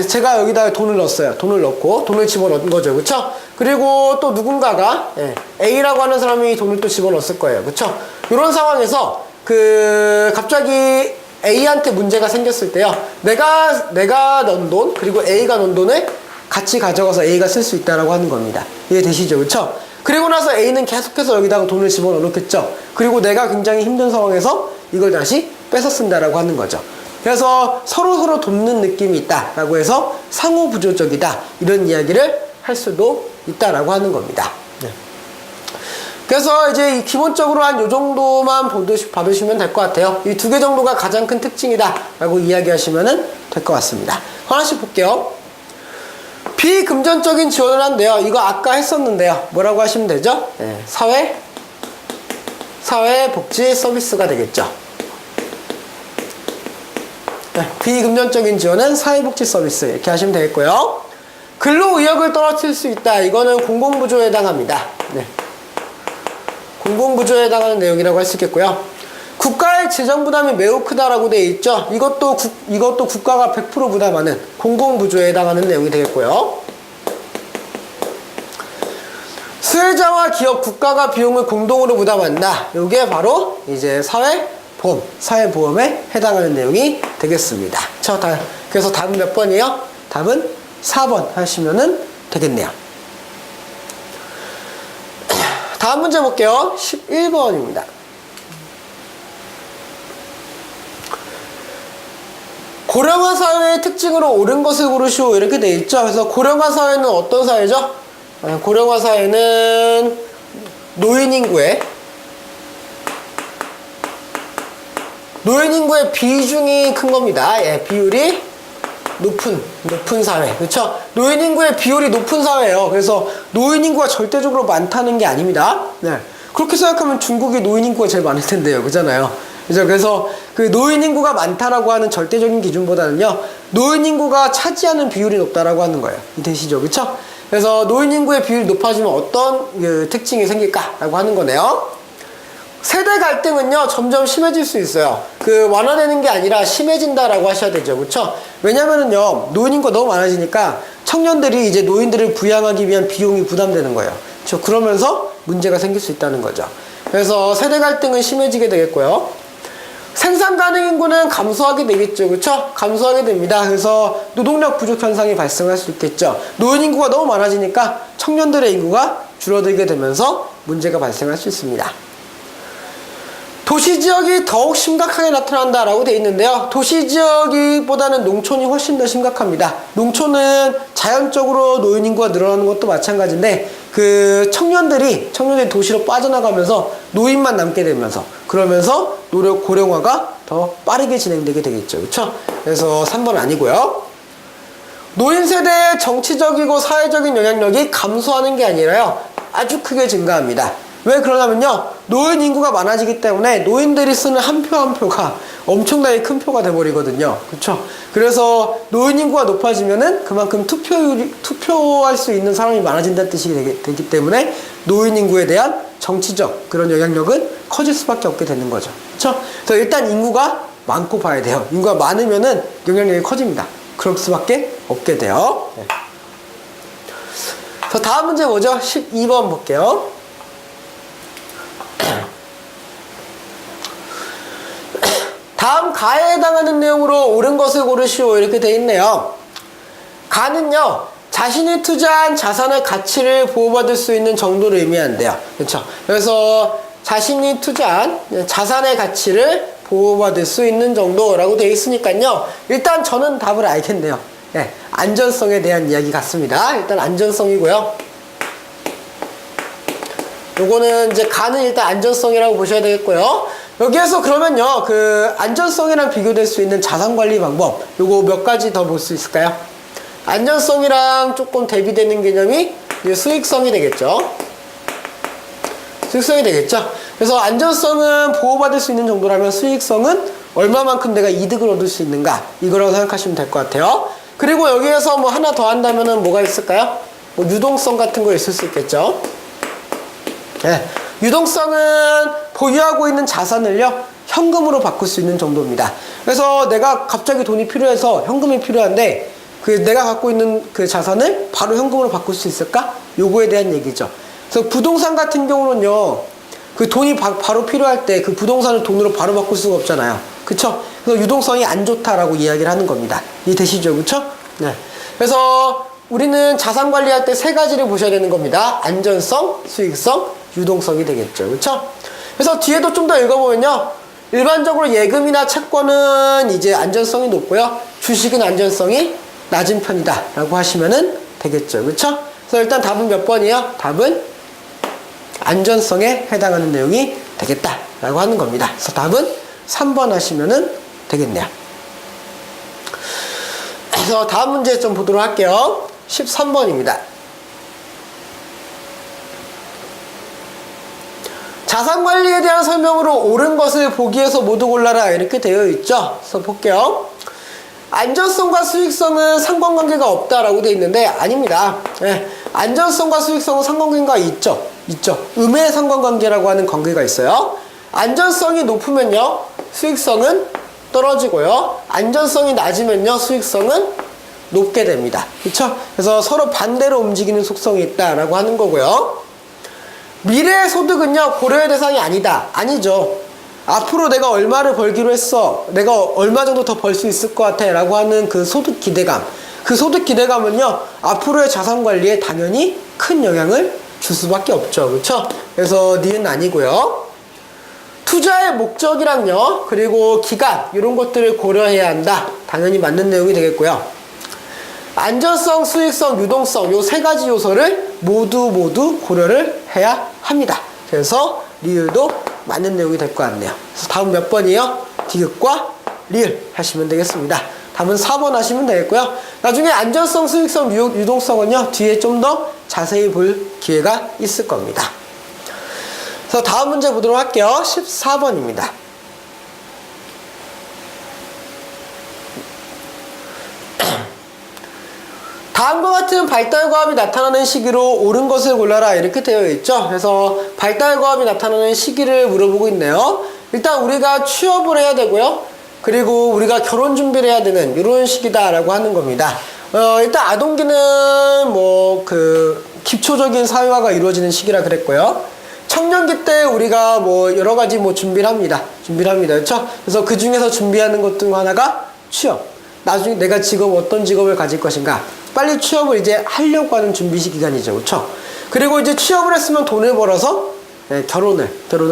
[SPEAKER 1] 제가 여기다 돈을 넣었어요. 돈을 넣고 돈을 집어넣은 거죠. 그렇죠? 그리고 또 누군가가 A라고 하는 사람이 돈을 또 집어넣었을 거예요. 그렇죠? 이런 상황에서 그 갑자기 A한테 문제가 생겼을 때요, 내가 넣은 돈 그리고 A가 넣은 돈을 같이 가져가서 A가 쓸 수 있다라고 하는 겁니다. 이해되시죠? 그렇죠? 그리고 나서 A는 계속해서 여기다가 돈을 집어넣어 놓겠죠. 그리고 내가 굉장히 힘든 상황에서 이걸 다시 뺏어 쓴다라고 하는 거죠. 그래서 서로 돕는 느낌이 있다라고 해서 상호부조적이다 이런 이야기를 할 수도 있다라고 하는 겁니다. 네. 그래서 이제 기본적으로 한 요 정도만 받으시면 될 것 같아요. 이 두 개 정도가 가장 큰 특징이다 라고 이야기하시면 될 것 같습니다. 하나씩 볼게요. 비금전적인 지원을 한대요. 이거 아까 했었는데요. 뭐라고 하시면 되죠? 네, 사회복지 서비스가 되겠죠. 네, 비금전적인 지원은 사회복지 서비스 이렇게 하시면 되겠고요. 근로의욕을 떨어뜨릴 수 있다. 이거는 공공부조에 해당합니다. 네. 공공부조에 해당하는 내용이라고 할 수 있겠고요. 국가의 재정부담이 매우 크다라고 되어 있죠. 이것도 국가가 100% 부담하는 공공부조에 해당하는 내용이 되겠고요. 수혜자와 기업, 국가가 비용을 공동으로 부담한다. 이게 바로 이제 사회보험에 해당하는 내용이 되겠습니다. 그래서 답은 몇 번이에요? 답은 4번 하시면 되겠네요. 다음 문제 볼게요. 11번입니다. 고령화 사회의 특징으로 옳은 것을 고르시오 이렇게 돼 있죠. 그래서 고령화 사회는 어떤 사회죠? 고령화 사회는 노인 인구의 비중이 큰 겁니다. 예, 비율이 높은 사회. 그렇죠? 노인 인구의 비율이 높은 사회예요. 그래서 노인 인구가 절대적으로 많다는 게 아닙니다. 네. 그렇게 생각하면 중국이 노인 인구가 제일 많을 텐데요. 그잖아요. 그죠? 그래서 그 노인 인구가 많다라고 하는 절대적인 기준보다는요, 노인 인구가 차지하는 비율이 높다라고 하는 거예요. 이해되시죠? 그쵸? 그래서 노인 인구의 비율이 높아지면 어떤 그 특징이 생길까라고 하는 거네요. 세대 갈등은요, 점점 심해질 수 있어요. 그 완화되는 게 아니라 심해진다라고 하셔야 되죠. 그쵸? 왜냐면은요, 노인 인구가 너무 많아지니까 청년들이 이제 노인들을 부양하기 위한 비용이 부담되는 거예요. 그쵸? 그러면서 문제가 생길 수 있다는 거죠. 그래서 세대 갈등은 심해지게 되겠고요. 생산 가능 인구는 감소하게 되겠죠. 그쵸? 감소하게 됩니다. 그래서 노동력 부족 현상이 발생할 수 있겠죠. 노인 인구가 너무 많아지니까 청년들의 인구가 줄어들게 되면서 문제가 발생할 수 있습니다. 도시 지역이 더욱 심각하게 나타난다라고 되어 있는데요. 도시 지역보다는 농촌이 훨씬 더 심각합니다. 농촌은 자연적으로 노인 인구가 늘어나는 것도 마찬가지인데, 그 청년들이 도시로 빠져나가면서 노인만 남게 되면서, 그러면서 고령화가 더 빠르게 진행되게 되겠죠. 그렇죠? 그래서 3번 아니고요. 노인 세대의 정치적이고 사회적인 영향력이 감소하는 게 아니라요, 아주 크게 증가합니다. 왜 그러냐면요, 노인 인구가 많아지기 때문에 노인들이 쓰는 한 표 한 표가 엄청나게 큰 표가 돼버리거든요. 그렇죠? 그래서 노인 인구가 높아지면은 그만큼 투표할 수 있는 사람이 많아진다는 뜻이 되기 때문에 노인 인구에 대한 정치적 그런 영향력은 커질 수밖에 없게 되는 거죠. 그렇죠? 그래서 일단 인구가 많고 봐야 돼요. 인구가 많으면은 영향력이 커집니다. 그럴 수밖에 없게 돼요. 네. 그래서 다음 문제 뭐죠? 12번 볼게요. 다음 가에 해당하는 내용으로 옳은 것을 고르시오 이렇게 돼 있네요. 가는요, 자신이 투자한 자산의 가치를 보호받을 수 있는 정도를 의미한대요. 그렇죠? 그래서 자신이 투자한 자산의 가치를 보호받을 수 있는 정도라고 되어 있으니까요, 일단 저는 답을 알겠네요. 네, 안전성에 대한 이야기 같습니다. 일단 안전성이고요. 요거는 이제 가는 일단 안전성이라고 보셔야 되겠고요. 여기에서 그러면요, 그 안전성이랑 비교될 수 있는 자산관리 방법, 요거 몇 가지 더 볼 수 있을까요? 안전성이랑 조금 대비되는 개념이 이제 수익성이 되겠죠. 수익성이 되겠죠. 그래서 안전성은 보호받을 수 있는 정도라면 수익성은 얼마만큼 내가 이득을 얻을 수 있는가, 이거라고 생각하시면 될 것 같아요. 그리고 여기에서 뭐 하나 더 한다면은 뭐가 있을까요? 뭐 유동성 같은 거 있을 수 있겠죠. 네. 유동성은 보유하고 있는 자산을요, 현금으로 바꿀 수 있는 정도입니다. 그래서 내가 갑자기 돈이 필요해서 현금이 필요한데, 그 내가 갖고 있는 그 자산을 바로 현금으로 바꿀 수 있을까? 요거에 대한 얘기죠. 그래서 부동산 같은 경우는요, 그 돈이 바로 필요할 때 그 부동산을 돈으로 바로 바꿀 수가 없잖아요. 그쵸? 그래서 유동성이 안 좋다라고 이야기를 하는 겁니다. 이해되시죠? 그쵸? 네. 그래서 우리는 자산 관리할 때 세 가지를 보셔야 되는 겁니다. 안전성, 수익성, 유동성이 되겠죠. 그렇죠? 그래서 뒤에도 좀 더 읽어보면요, 일반적으로 예금이나 채권은 이제 안전성이 높고요, 주식은 안전성이 낮은 편이다 라고 하시면은 되겠죠. 그렇죠? 그래서 일단 답은 몇 번이에요? 답은 안전성에 해당하는 내용이 되겠다 라고 하는 겁니다. 그래서 답은 3번 하시면은 되겠네요. 그래서 다음 문제 좀 보도록 할게요. 13번입니다. 자산관리에 대한 설명으로 옳은 것을 보기에서 모두 골라라 이렇게 되어 있죠. 그래서 볼게요. 안전성과 수익성은 상관관계가 없다라고 되어 있는데 아닙니다. 네. 안전성과 수익성은 상관관계가 있죠. 음의 상관관계라고 하는 관계가 있어요. 안전성이 높으면요, 수익성은 떨어지고요, 안전성이 낮으면요, 수익성은 높게 됩니다. 그렇죠? 그래서 서로 반대로 움직이는 속성이 있다라고 하는 거고요. 미래의 소득은요, 고려의 대상이 아니다. 아니죠. 앞으로 내가 얼마를 벌기로 했어, 내가 얼마 정도 더 벌 수 있을 것 같아 라고 하는 그 소득 기대감, 그 소득 기대감은요, 앞으로의 자산 관리에 당연히 큰 영향을 줄 수밖에 없죠. 그렇죠? 그래서 니은 아니고요. 투자의 목적이랑요, 그리고 기간, 이런 것들을 고려해야 한다. 당연히 맞는 내용이 되겠고요. 안전성, 수익성, 유동성, 요 세 가지 요소를 모두 고려를 해야 합니다. 그래서 리을도 맞는 내용이 될 것 같네요. 그래서 다음 몇 번이요? 디귿과 리을 하시면 되겠습니다. 답은 4번 하시면 되겠고요. 나중에 안전성, 수익성, 유동성은요, 뒤에 좀 더 자세히 볼 기회가 있을 겁니다. 그래서 다음 문제 보도록 할게요. 14번입니다. 다음과 같은 발달과합이 나타나는 시기로 옳은 것을 골라라 이렇게 되어 있죠. 그래서 발달과합이 나타나는 시기를 물어보고 있네요. 일단 우리가 취업을 해야 되고요. 그리고 우리가 결혼 준비를 해야 되는 이런 시기다라고 하는 겁니다. 일단 아동기는 뭐 기초적인 사회화가 이루어지는 시기라 그랬고요. 청년기 때 우리가 뭐 여러 가지 뭐 준비를 합니다. 그렇죠? 그래서 그 중에서 준비하는 것 중 하나가 취업. 나중에 내가 어떤 직업을 가질 것인가. 빨리 취업을 이제 하려고 하는 준비 기간이죠. 그렇죠? 그리고 이제 취업을 했으면 돈을 벌어서 결혼을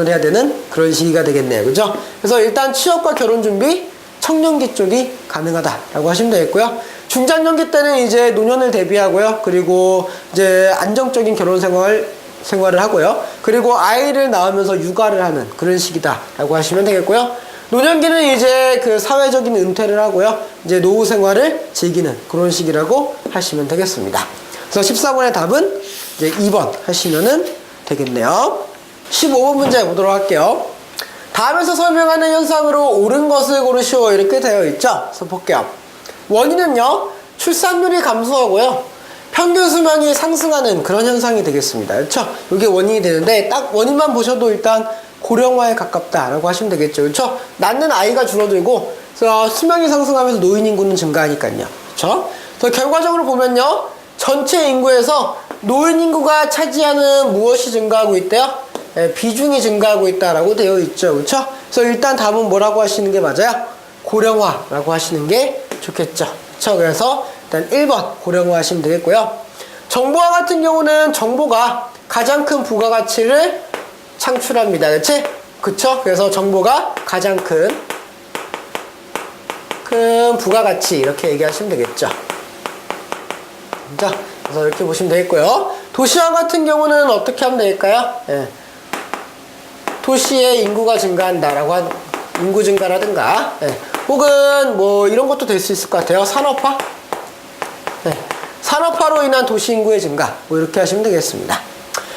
[SPEAKER 1] 해야 되는 그런 시기가 되겠네요. 그죠? 그래서 일단 취업과 결혼 준비, 청년기 쪽이 가능하다라고 하시면 되겠고요. 중장년기 때는 이제 노년을 대비하고요. 그리고 이제 안정적인 결혼 생활을 하고요. 그리고 아이를 낳으면서 육아를 하는 그런 시기다라고 하시면 되겠고요. 노년기는 이제 사회적인 은퇴를 하고요. 이제 노후 생활을 즐기는 그런 시기라고 하시면 되겠습니다. 그래서 14번의 답은 이제 2번 하시면은 되겠네요. 15번 문제 보도록 할게요. 다음에서 설명하는 현상으로 옳은 것을 고르시오 이렇게 되어 있죠. 그래서 볼게요. 원인은요, 출산율이 감소하고요, 평균 수명이 상승하는 그런 현상이 되겠습니다. 그렇죠? 이게 원인이 되는데 딱 원인만 보셔도 일단 고령화에 가깝다라고 하시면 되겠죠. 그렇죠? 낳는 아이가 줄어들고 그래서 수명이 상승하면서 노인 인구는 증가하니까요. 그렇죠? 그래서 결과적으로 보면요, 전체 인구에서 노인 인구가 차지하는 무엇이 증가하고 있대요? 비중이 증가하고 있다라고 되어 있죠. 그렇죠? 그래서 일단 답은 뭐라고 하시는 게 맞아요? 고령화라고 하시는 게 좋겠죠. 그렇죠? 그래서 일단 1번 고령화 하시면 되겠고요. 정보화 같은 경우는 정보가 가장 큰 부가가치를 창출합니다. 그치? 그쵸? 그래서 정보가 가장 큰 부가가치 이렇게 얘기하시면 되겠죠. 자, 그래서 이렇게 보시면 되겠고요. 도시화 같은 경우는 어떻게 하면 될까요? 도시의 인구가 증가한다라고 인구 증가라든가, 혹은 뭐 이런 것도 될 수 있을 것 같아요. 산업화? 산업화로 인한 도시 인구의 증가, 뭐 이렇게 하시면 되겠습니다.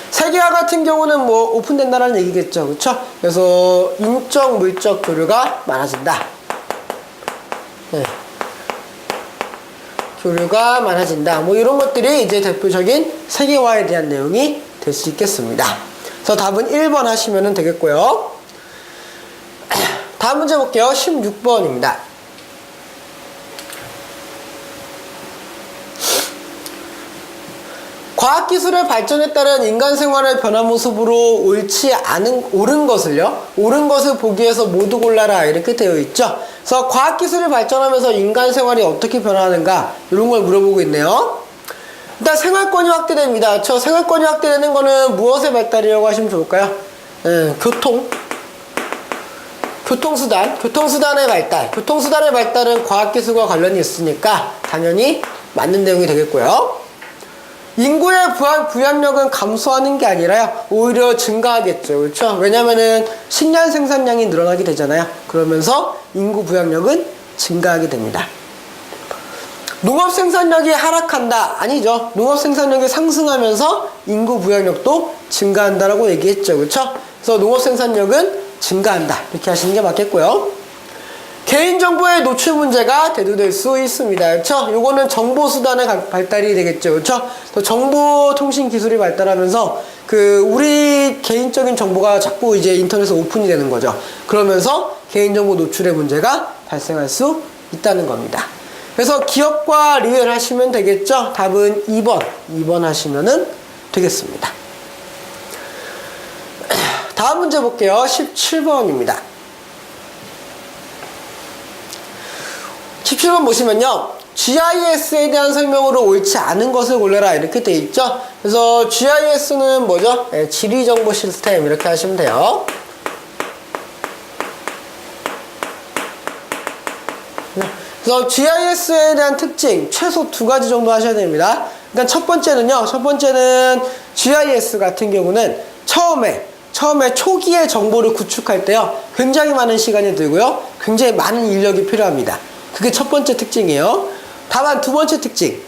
[SPEAKER 1] 세계화 같은 경우는 뭐 오픈된다라는 얘기겠죠. 그쵸? 그래서 인적, 물적 교류가 많아진다. 교류가 많아진다. 뭐 이런 것들이 이제 대표적인 세계화에 대한 내용이 될 수 있겠습니다. 그래서 답은 1번 하시면 되겠고요. 다음 문제 볼게요. 16번입니다. 과학기술의 발전에 따른 인간 생활의 변화 모습으로 옳은 것을 보기 위해서 모두 골라라 이렇게 되어 있죠. 그래서 과학기술이 발전하면서 인간 생활이 어떻게 변화하는가 이런 걸 물어보고 있네요. 일단 생활권이 확대됩니다. 생활권이 확대되는 거는 무엇의 발달이라고 하시면 좋을까요? 교통수단의 발달. 교통수단의 발달은 과학기술과 관련이 있으니까 당연히 맞는 내용이 되겠고요. 인구의 부양력은 감소하는 게 아니라요, 오히려 증가하겠죠. 그렇죠? 왜냐면은 식량 생산량이 늘어나게 되잖아요. 그러면서 인구 부양력은 증가하게 됩니다. 농업 생산력이 하락한다? 아니죠. 농업 생산력이 상승하면서 인구 부양력도 증가한다라고 얘기했죠. 그렇죠? 그래서 농업 생산력은 증가한다. 이렇게 하시는 게 맞겠고요. 개인정보의 노출 문제가 대두될 수 있습니다. 그렇죠? 요거는 정보수단의 발달이 되겠죠. 그렇죠? 정보통신 기술이 발달하면서 우리 개인적인 정보가 자꾸 이제 인터넷에 오픈이 되는 거죠. 그러면서 개인정보 노출의 문제가 발생할 수 있다는 겁니다. 그래서 기업과 리을 하시면 되겠죠? 답은 2번 하시면 되겠습니다. 다음 문제 볼게요. 17번입니다. 17번 보시면요, GIS에 대한 설명으로 옳지 않은 것을 골라라 이렇게 돼 있죠. 그래서 GIS는 뭐죠? 지리정보 시스템 이렇게 하시면 돼요. 그래서 GIS에 대한 특징 최소 2가지 정도 하셔야 됩니다. 일단 첫 번째는요. 첫 번째는 GIS 같은 경우는 처음에 초기에 정보를 구축할 때요. 굉장히 많은 시간이 들고요. 굉장히 많은 인력이 필요합니다. 그게 첫 번째 특징이에요. 다만 두 번째 특징.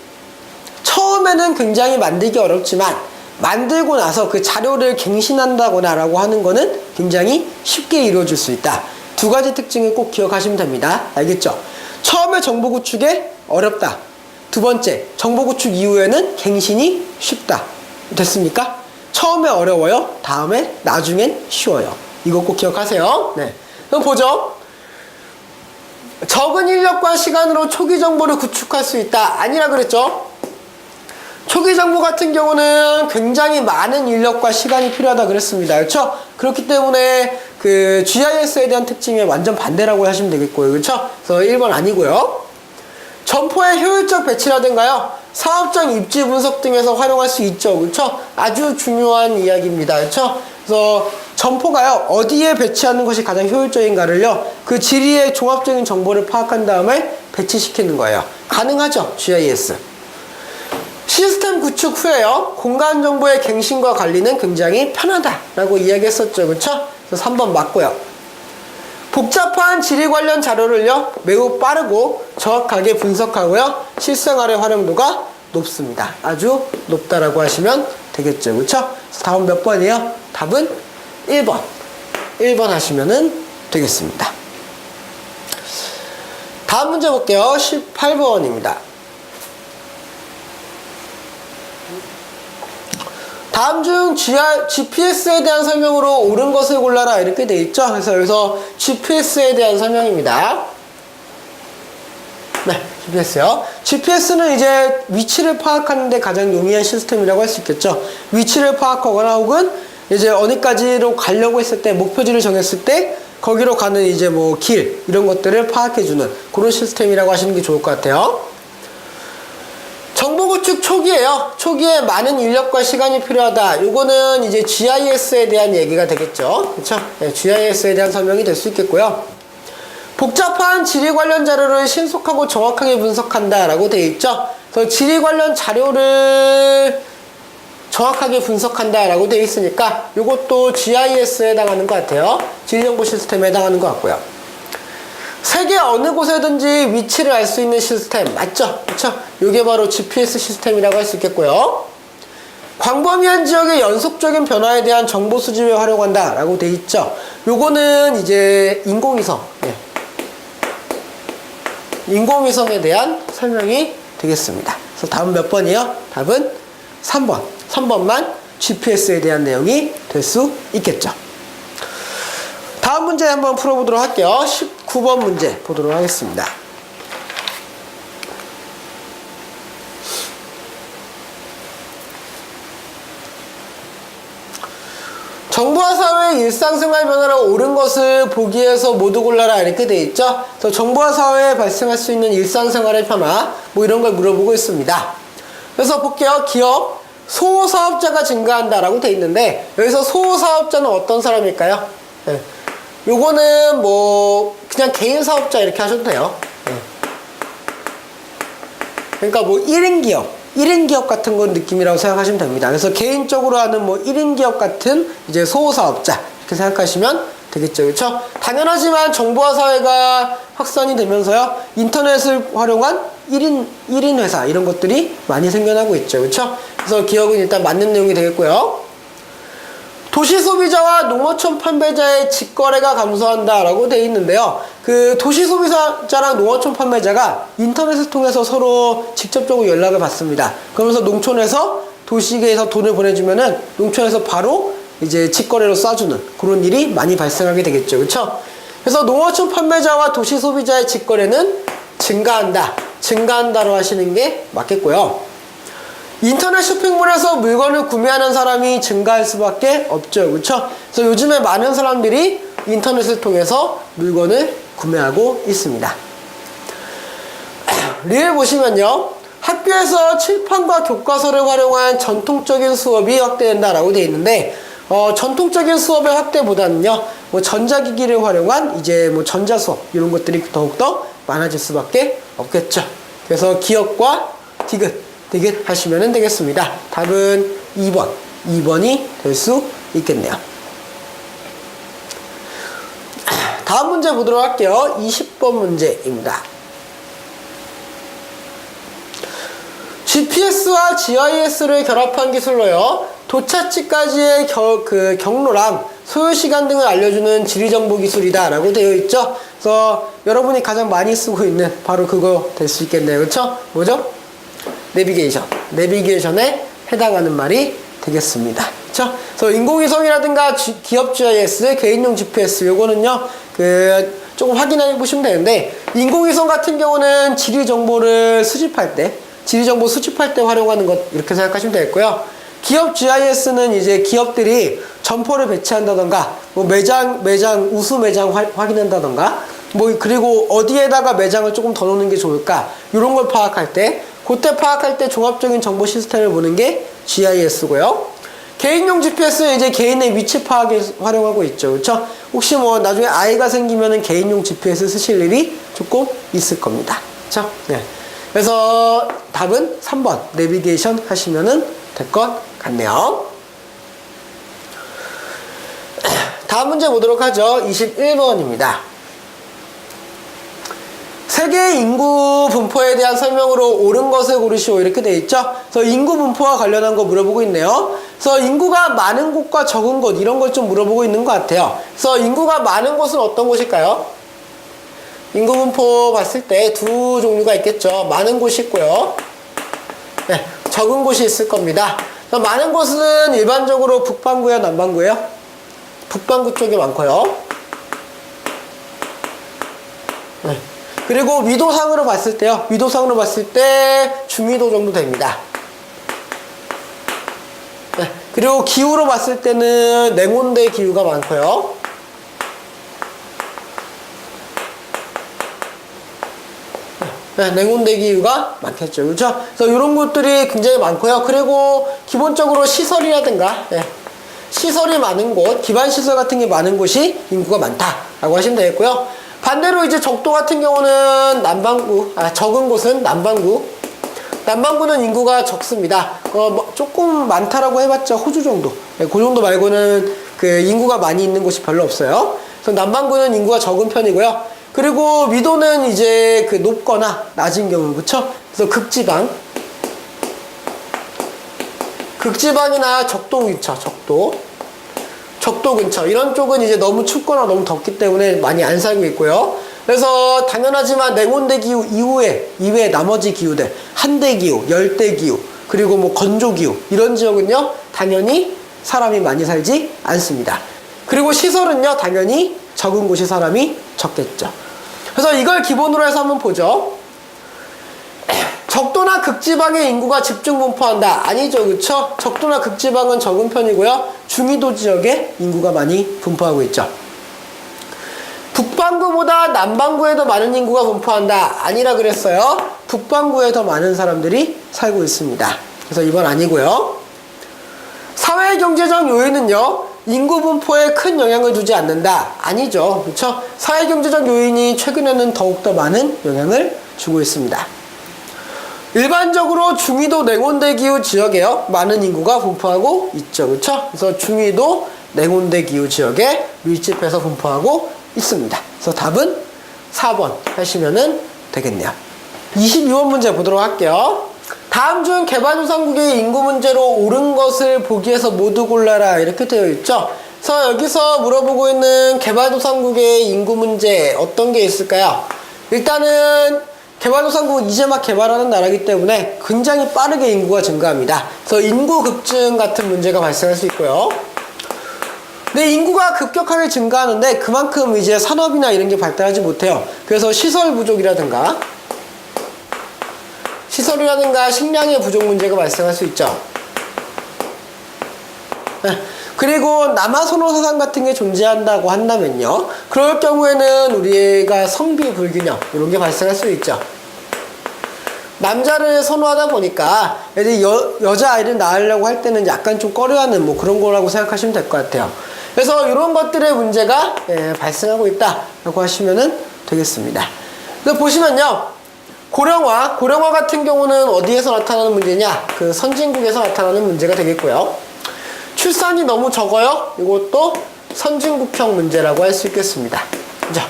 [SPEAKER 1] 처음에는 굉장히 만들기 어렵지만 만들고 나서 그 자료를 갱신한다거나 라고 하는 거는 굉장히 쉽게 이루어질 수 있다. 2가지 특징을 꼭 기억하시면 됩니다. 알겠죠? 처음에 정보 구축에 어렵다. 두 번째, 정보 구축 이후에는 갱신이 쉽다. 됐습니까? 처음에 어려워요. 나중엔 쉬워요. 이거 꼭 기억하세요. 네. 그럼 보죠. 적은 인력과 시간으로 초기 정보를 구축할 수 있다. 아니라 그랬죠? 초기 정보 같은 경우는 굉장히 많은 인력과 시간이 필요하다 그랬습니다. 그렇죠? 그렇기 때문에 그 GIS에 대한 특징에 완전 반대라고 하시면 되겠고요. 그렇죠? 그래서 1번 아니고요. 점포의 효율적 배치라든가요. 사업적 입지 분석 등에서 활용할 수 있죠. 그렇죠? 아주 중요한 이야기입니다. 그렇죠? 그래서 점포가요. 어디에 배치하는 것이 가장 효율적인가를요. 그 지리의 종합적인 정보를 파악한 다음에 배치시키는 거예요. 가능하죠. GIS. 시스템 구축 후에요. 공간 정보의 갱신과 관리는 굉장히 편하다라고 이야기했었죠. 그렇죠? 그래서 3번 맞고요. 복잡한 지리 관련 자료를요. 매우 빠르고 정확하게 분석하고요. 실생활의 활용도가 높습니다. 아주 높다라고 하시면 되겠죠. 그렇죠? 그래서 답은 몇 번이에요? 답은 1번. 1번 하시면 되겠습니다. 다음 문제 볼게요. 18번입니다. 다음 중 GPS에 대한 설명으로 옳은 것을 골라라 이렇게 돼 있죠. 그래서 여기서 GPS에 대한 설명입니다. 네, GPS요. GPS는 이제 위치를 파악하는 데 가장 용이한 시스템이라고 할 수 있겠죠. 위치를 파악하거나 혹은 이제 어디까지로 가려고 했을 때 목표지를 정했을 때 거기로 가는 이제 뭐 길 이런 것들을 파악해주는 그런 시스템이라고 하시는 게 좋을 것 같아요. 정보 구축 초기에요. 초기에 많은 인력과 시간이 필요하다. 요거는 이제 GIS에 대한 얘기가 되겠죠. 그렇죠? 네, GIS에 대한 설명이 될 수 있겠고요. 복잡한 지리 관련 자료를 신속하고 정확하게 분석한다 라고 되어 있죠. 그래서 지리 관련 자료를 정확하게 분석한다 라고 되어 있으니까 요것도 GIS에 해당하는 것 같아요. 지리정보 시스템에 해당하는 것 같고요. 세계 어느 곳에든지 위치를 알 수 있는 시스템 맞죠? 그렇죠? 이게 바로 GPS 시스템이라고 할 수 있겠고요. 광범위한 지역의 연속적인 변화에 대한 정보 수집에 활용한다 라고 돼 있죠. 요거는 이제 인공위성 인공위성에 대한 설명이 되겠습니다. 그래서 다음 몇 번이요? 답은 3번 3번만 GPS에 대한 내용이 될 수 있겠죠. 다음 문제 한번 풀어보도록 할게요. 19번 문제 보도록 하겠습니다. 정보화 사회의 일상생활 변화로 옳은 것을 보기 위해서 모두 골라라 이렇게 돼 있죠. 그래서 정보화 사회에 발생할 수 있는 일상생활의 변화 뭐 이런 걸 물어보고 있습니다. 그래서 볼게요. 기업 소호사업자가 증가한다라고 돼 있는데 여기서 소호사업자는 어떤 사람일까요? 네. 요거는 뭐 그냥 개인 사업자 이렇게 하셔도 돼요. 네. 그러니까 뭐 1인 기업 같은 건 느낌이라고 생각하시면 됩니다. 그래서 개인적으로 하는 뭐 1인 기업 같은 이제 소호사업자 이렇게 생각하시면 되겠죠. 그렇죠? 당연하지만 정보화 사회가 확산이 되면서요. 인터넷을 활용한 1인 회사 이런 것들이 많이 생겨나고 있죠. 그렇죠? 그래서 기업은 일단 맞는 내용이 되겠고요. 도시 소비자와 농어촌 판매자의 직거래가 감소한다 라고 되어 있는데요. 그 도시 소비자랑 농어촌 판매자가 인터넷을 통해서 서로 직접적으로 연락을 받습니다. 그러면서 농촌에서 도시계에서 돈을 보내주면은 농촌에서 바로 이제 직거래로 쏴주는 그런 일이 많이 발생하게 되겠죠. 그렇죠? 그래서 농어촌 판매자와 도시 소비자의 직거래는 증가한다로 하시는 게 맞겠고요. 인터넷 쇼핑몰에서 물건을 구매하는 사람이 증가할 수밖에 없죠. 그렇죠? 그래서 요즘에 많은 사람들이 인터넷을 통해서 물건을 구매하고 있습니다. 리을 보시면요. 학교에서 칠판과 교과서를 활용한 전통적인 수업이 확대된다라고 되어 있는데 전통적인 수업의 확대보다는요. 뭐 전자기기를 활용한 이제 뭐 전자수업 이런 것들이 더욱더 많아질 수밖에 없겠죠. 그래서 기업과 디귿 하시면 되겠습니다. 답은 2번이 될 수 있겠네요. 다음 문제 보도록 할게요. 20번 문제입니다. GPS와 GIS를 결합한 기술로요, 도착지까지의 경로랑 소요시간 등을 알려주는 지리정보 기술이다 라고 되어 있죠. 그래서 여러분이 가장 많이 쓰고 있는 바로 그거 될 수 있겠네요. 그쵸? 뭐죠? 내비게이션에 해당하는 말이 되겠습니다. 그쵸? 그래서 인공위성이라든가 기업 GIS, 개인용 GPS, 요거는요, 조금 확인해 보시면 되는데, 인공위성 같은 경우는 지리정보를 수집할 때 활용하는 것, 이렇게 생각하시면 되겠고요. 기업 GIS는 이제 기업들이 점포를 배치한다던가, 뭐 매장, 우수 매장 확인한다던가, 뭐, 그리고 어디에다가 매장을 조금 더 놓는 게 좋을까, 이런 걸 파악할 때, 그때 파악할 때 종합적인 정보 시스템을 보는 게 GIS고요. 개인용 GPS는 이제 개인의 위치 파악에 활용하고 있죠. 그렇죠? 혹시 뭐 나중에 아이가 생기면은 개인용 GPS 쓰실 일이 조금 있을 겁니다. 그렇죠? 네. 그래서 답은 3번 내비게이션 하시면은 될 것 같네요. 다음 문제 보도록 하죠. 21번입니다. 세계 인구 분포에 대한 설명으로 옳은 것을 고르시오, 이렇게 되어 있죠. 그래서 인구 분포와 관련한 거 물어보고 있네요. 그래서 인구가 많은 곳과 적은 곳, 이런 걸 좀 물어보고 있는 것 같아요. 그래서 인구가 많은 곳은 어떤 곳일까요? 인구 분포 봤을 때 두 종류가 있겠죠. 많은 곳이 있고요, 네, 적은 곳이 있을 겁니다. 많은 곳은 일반적으로 북반구예요, 남반구예요? 북반구 쪽이 많고요. 네. 그리고 위도상으로 봤을 때요, 중위도 정도 됩니다. 네. 그리고 기후로 봤을 때는 냉온대 기후가 많고요. 네, 냉온대 기후가 많겠죠. 그렇죠? 그래서 이런 곳들이 굉장히 많고요. 그리고 기본적으로 시설이라든가, 네, 시설이 많은 곳, 기반 시설 같은 게 많은 곳이 인구가 많다라고 하시면 되겠고요. 반대로 이제 적도 같은 경우는 적은 곳은 남반구는 인구가 적습니다. 뭐 조금 많다라고 해봤자 호주 정도. 네, 그 정도 말고는 인구가 많이 있는 곳이 별로 없어요. 그래서 남반구는 인구가 적은 편이고요. 그리고 위도는 이제 높거나 낮은 경우, 그쵸? 그래서 극지방이나 적도 근처 이런 쪽은 이제 너무 춥거나 너무 덥기 때문에 많이 안 살고 있고요. 그래서 당연하지만 냉온대 기후 이외에 나머지 기후들, 한대 기후, 열대 기후, 그리고 뭐 건조 기후, 이런 지역은요 당연히 사람이 많이 살지 않습니다. 그리고 시설은요 당연히 적은 곳이 사람이 적겠죠. 그래서 이걸 기본으로 해서 한번 보죠. 적도나 극지방에 인구가 집중 분포한다. 아니죠, 그쵸? 적도나 극지방은 적은 편이고요. 중위도 지역에 인구가 많이 분포하고 있죠. 북반구보다 남반구에 더 많은 인구가 분포한다. 아니라 그랬어요. 북반구에 더 많은 사람들이 살고 있습니다. 그래서 이건 아니고요. 사회경제적 요인은요, 인구 분포에 큰 영향을 주지 않는다. 아니죠, 그쵸? 사회경제적 요인이 최근에는 더욱더 많은 영향을 주고 있습니다. 일반적으로 중위도 냉온대 기후 지역에요, 많은 인구가 분포하고 있죠, 그쵸? 그래서 중위도 냉온대 기후 지역에 밀집해서 분포하고 있습니다. 그래서 답은 4번 하시면 되겠네요. 22번 문제 보도록 할게요. 다음 중 개발도상국의 인구 문제로 옳은 것을 보기 위해서 모두 골라라, 이렇게 되어 있죠. 그래서 여기서 물어보고 있는 개발도상국의 인구 문제 어떤 게 있을까요? 일단은 개발도상국은 이제 막 개발하는 나라이기 때문에 굉장히 빠르게 인구가 증가합니다. 그래서 인구 급증 같은 문제가 발생할 수 있고요. 근데 인구가 급격하게 증가하는데 그만큼 이제 산업이나 이런 게 발달하지 못해요. 그래서 시설 부족이라든가 식량의 부족 문제가 발생할 수 있죠. 네. 그리고 남아선호 사상 같은 게 존재한다고 한다면요, 그럴 경우에는 우리가 성비 불균형 이런 게 발생할 수 있죠. 남자를 선호하다 보니까 애들이 여자아이를 낳으려고 할 때는 약간 좀 꺼려하는 뭐 그런 거라고 생각하시면 될 것 같아요. 그래서 이런 것들의 문제가 발생하고 있다라고 하시면 되겠습니다. 그래서 보시면요. 고령화 같은 경우는 어디에서 나타나는 문제냐? 그 선진국에서 나타나는 문제가 되겠고요. 출산이 너무 적어요. 이것도 선진국형 문제라고 할 수 있겠습니다. 그죠?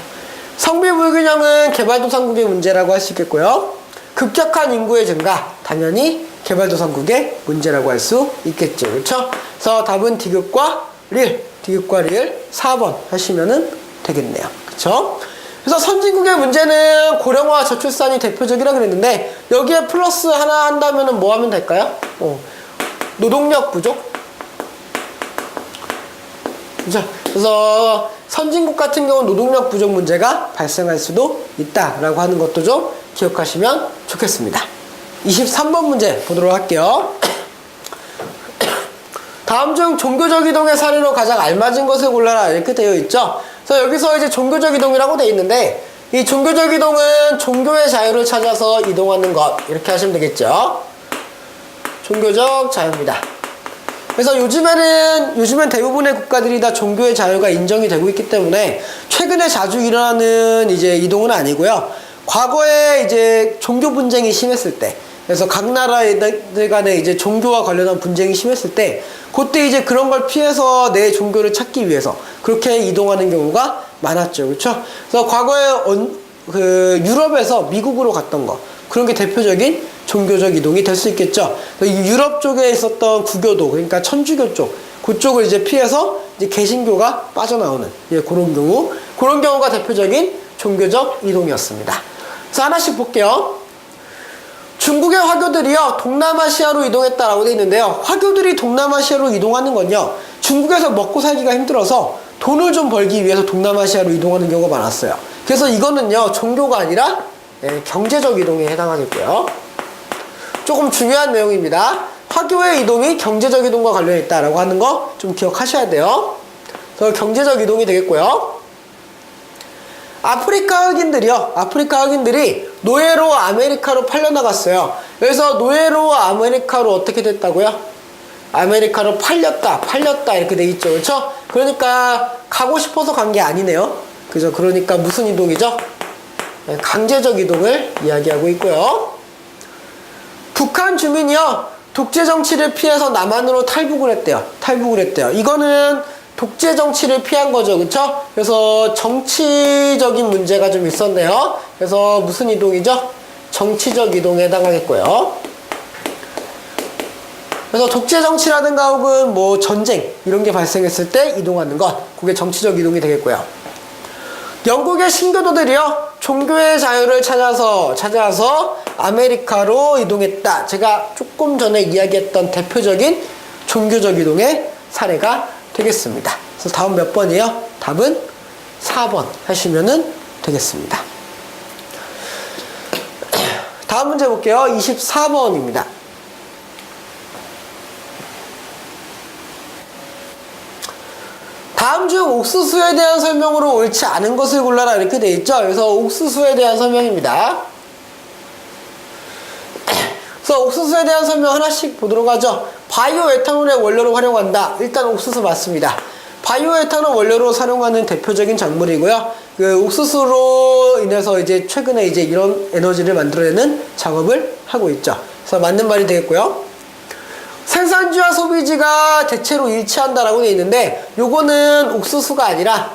[SPEAKER 1] 성비 불균형은 개발도상국의 문제라고 할 수 있겠고요. 급격한 인구의 증가, 당연히 개발도상국의 문제라고 할 수 있겠죠. 그렇죠? 그래서 답은 디귿과 릴 4번 하시면은 되겠네요. 그렇죠? 그래서 선진국의 문제는 고령화 저출산이 대표적이라 그랬는데 여기에 플러스 하나 한다면은 뭐 하면 될까요? 노동력 부족. 그죠? 그래서 선진국 같은 경우는 노동력 부족 문제가 발생할 수도 있다라고 하는 것도 좀 기억하시면 좋겠습니다. 23번 문제 보도록 할게요. 다음 중 종교적 이동의 사례로 가장 알맞은 것을 골라라 이렇게 되어 있죠. 그래서 여기서 이제 종교적 이동이라고 되어 있는데 이 종교적 이동은 종교의 자유를 찾아서 이동하는 것 이렇게 하시면 되겠죠. 종교적 자유입니다. 그래서 요즘엔 대부분의 국가들이 다 종교의 자유가 인정이 되고 있기 때문에 최근에 자주 일어나는 이제 이동은 아니고요. 과거에 이제 종교 분쟁이 심했을 때, 그래서 각 나라들 간에 이제 종교와 관련한 분쟁이 심했을 때, 그때 이제 그런 걸 피해서 내 종교를 찾기 위해서 그렇게 이동하는 경우가 많았죠. 그렇죠? 그래서 과거에 유럽에서 미국으로 갔던 거, 그런 게 대표적인 종교적 이동이 될 수 있겠죠. 유럽 쪽에 있었던 구교도, 그러니까 천주교 쪽, 그쪽을 이제 피해서 이제 개신교가 빠져나오는 그런 경우가 대표적인 종교적 이동이었습니다. 그래서 하나씩 볼게요. 중국의 화교들이요 동남아시아로 이동했다라고 되어 있는데요. 화교들이 동남아시아로 이동하는 건요, 중국에서 먹고 살기가 힘들어서 돈을 좀 벌기 위해서 동남아시아로 이동하는 경우가 많았어요. 그래서 이거는요 종교가 아니라 경제적 이동에 해당하겠고요. 조금 중요한 내용입니다. 화교의 이동이 경제적 이동과 관련이 있다라고 하는 거 좀 기억하셔야 돼요. 그래서 경제적 이동이 되겠고요. 아프리카 흑인들이 노예로 아메리카로 팔려나갔어요. 그래서 노예로 아메리카로 어떻게 됐다고요? 아메리카로 팔렸다 이렇게 돼 있죠. 그렇죠? 그러니까 가고 싶어서 간 게 아니네요. 그죠? 그러니까 무슨 이동이죠? 강제적 이동을 이야기하고 있고요. 북한 주민이요 독재 정치를 피해서 남한으로 탈북을 했대요. 이거는 독재 정치를 피한 거죠. 그쵸? 그래서 정치적인 문제가 좀 있었네요. 그래서 무슨 이동이죠? 정치적 이동에 해당하겠고요. 그래서 독재 정치라든가 혹은 뭐 전쟁 이런 게 발생했을 때 이동하는 것, 그게 정치적 이동이 되겠고요. 영국의 신교도들이요 종교의 자유를 찾아서 아메리카로 이동했다. 제가 조금 전에 이야기했던 대표적인 종교적 이동의 사례가 되겠습니다. 그래서 다음 몇 번이에요? 답은 4번 하시면은 되겠습니다. 다음 문제 볼게요. 24번입니다. 다음 중 옥수수에 대한 설명으로 옳지 않은 것을 골라라 이렇게 되어 있죠. 그래서 옥수수에 대한 설명입니다. 그래서 옥수수에 대한 설명 하나씩 보도록 하죠. 바이오 에탄올의 원료로 활용한다. 일단 옥수수 맞습니다. 바이오 에탄올 원료로 사용하는 대표적인 작물이고요. 그 옥수수로 인해서 이제 최근에 이제 이런 에너지를 만들어내는 작업을 하고 있죠. 그래서 맞는 말이 되겠고요. 생산지와 소비지가 대체로 일치한다라고 되어 있는데 요거는 옥수수가 아니라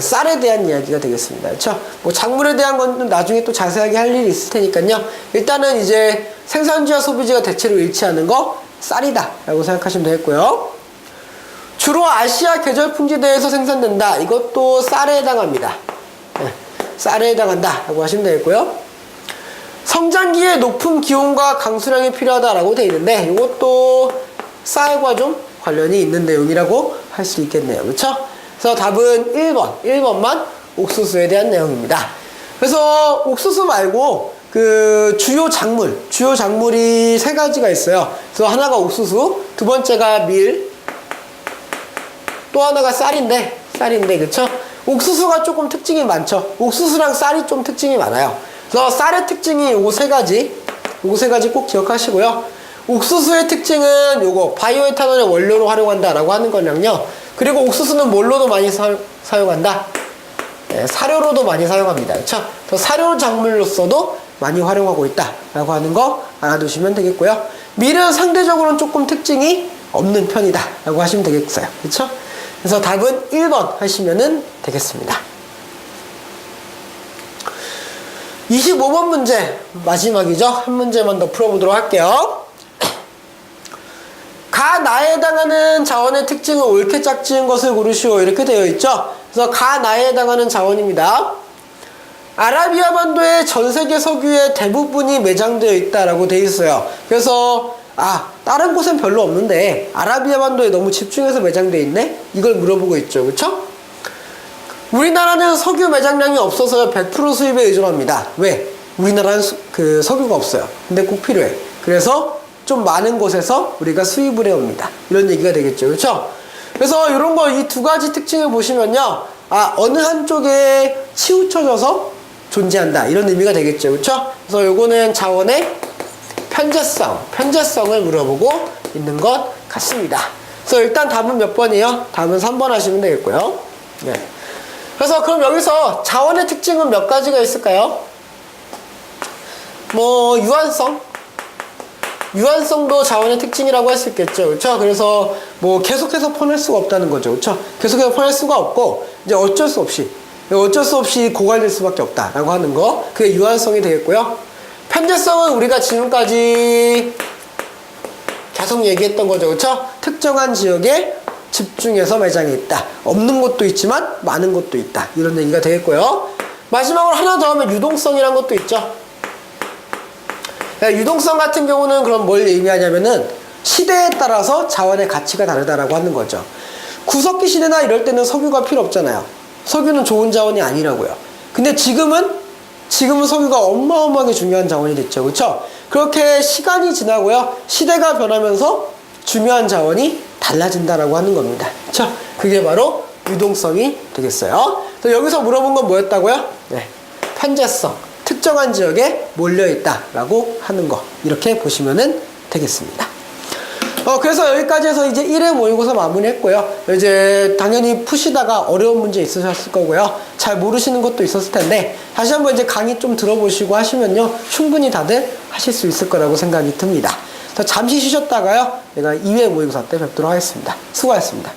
[SPEAKER 1] 쌀에 대한 이야기가 되겠습니다. 그렇죠? 뭐 작물에 대한 건 나중에 또 자세하게 할 일이 있을 테니까요. 일단은 이제 생산지와 소비지가 대체로 일치하는 거 쌀이다 라고 생각하시면 되겠고요. 주로 아시아 계절 풍지대에서 생산된다. 이것도 쌀에 해당합니다. 쌀에 해당한다 라고 하시면 되겠고요. 성장기에 높은 기온과 강수량이 필요하다라고 되어 있는데 이것도 쌀과 좀 관련이 있는 내용이라고 할 수 있겠네요. 그렇죠? 그래서 답은 1번만 옥수수에 대한 내용입니다. 그래서 옥수수 말고 그 주요 작물이 3가지가 있어요. 그래서 하나가 옥수수, 두 번째가 밀, 또 하나가 쌀인데 그쵸? 옥수수가 조금 특징이 많죠. 옥수수랑 쌀이 좀 특징이 많아요. 그래서 쌀의 특징이 요거 3가지 꼭 기억하시고요. 옥수수의 특징은 요거 바이오에탄올의 원료로 활용한다 라고 하는 거랑요. 그리고 옥수수는 뭘로도 많이 사용한다? 사료로도 많이 사용합니다. 그렇죠? 사료 작물로서도 많이 활용하고 있다라고 하는 거 알아두시면 되겠고요. 밀은 상대적으로는 조금 특징이 없는 편이다라고 하시면 되겠어요. 그렇죠? 그래서 답은 1번 하시면 되겠습니다. 25번 문제 마지막이죠. 한 문제만 더 풀어보도록 할게요. 가 나에 해당하는 자원의 특징을 옳게 짝지은 것을 고르시오 이렇게 되어 있죠. 그래서 가 나에 해당하는 자원입니다. 아라비아 반도의 전 세계 석유의 대부분이 매장되어 있다라고 되어 있어요. 그래서 다른 곳은 별로 없는데 아라비아 반도에 너무 집중해서 매장되어 있네? 이걸 물어보고 있죠. 그렇죠? 우리나라는 석유 매장량이 없어서 100% 수입에 의존합니다. 왜? 우리나라는 석유가 없어요. 근데 꼭 필요해. 그래서 좀 많은 곳에서 우리가 수입을 해옵니다. 이런 얘기가 되겠죠. 그렇죠? 그래서 이런 거 이 두 가지 특징을 보시면요. 어느 한쪽에 치우쳐져서 존재한다. 이런 의미가 되겠죠. 그렇죠? 그래서 요거는 자원의 편재성을 물어보고 있는 것 같습니다. 그래서 일단 답은 몇 번이에요? 답은 3번 하시면 되겠고요. 네. 그래서 그럼 여기서 자원의 특징은 몇 가지가 있을까요? 유한성도 자원의 특징이라고 할 수 있겠죠. 그렇죠? 그래서 계속해서 퍼낼 수가 없다는 거죠. 그렇죠? 계속해서 퍼낼 수가 없고 이제 어쩔 수 없이 고갈될 수밖에 없다라고 하는 거. 그게 유한성이 되겠고요. 편재성은 우리가 지금까지 계속 얘기했던 거죠. 그렇죠? 특정한 지역에 집중해서 매장이 있다. 없는 곳도 있지만 많은 곳도 있다. 이런 얘기가 되겠고요. 마지막으로 하나 더 하면 유동성이란 것도 있죠. 유동성 같은 경우는 그럼 뭘 의미하냐면은 시대에 따라서 자원의 가치가 다르다라고 하는 거죠. 구석기 시대나 이럴 때는 석유가 필요 없잖아요. 석유는 좋은 자원이 아니라고요. 근데 지금은 석유가 어마어마하게 중요한 자원이 됐죠. 그렇죠? 그렇게 시간이 지나고요. 시대가 변하면서 중요한 자원이 달라진다라고 하는 겁니다. 그렇죠? 그게 바로 유동성이 되겠어요. 그래서 여기서 물어본 건 뭐였다고요? 편재성. 특정한 지역에 몰려있다라고 하는 거. 이렇게 보시면 되겠습니다. 그래서 여기까지 해서 이제 1회 모의고사 마무리했고요. 이제 당연히 푸시다가 어려운 문제 있으셨을 거고요. 잘 모르시는 것도 있었을 텐데 다시 한번 이제 강의 좀 들어보시고 하시면요. 충분히 다들 하실 수 있을 거라고 생각이 듭니다. 잠시 쉬셨다가요. 내가 2회 모의고사 때 뵙도록 하겠습니다. 수고하셨습니다.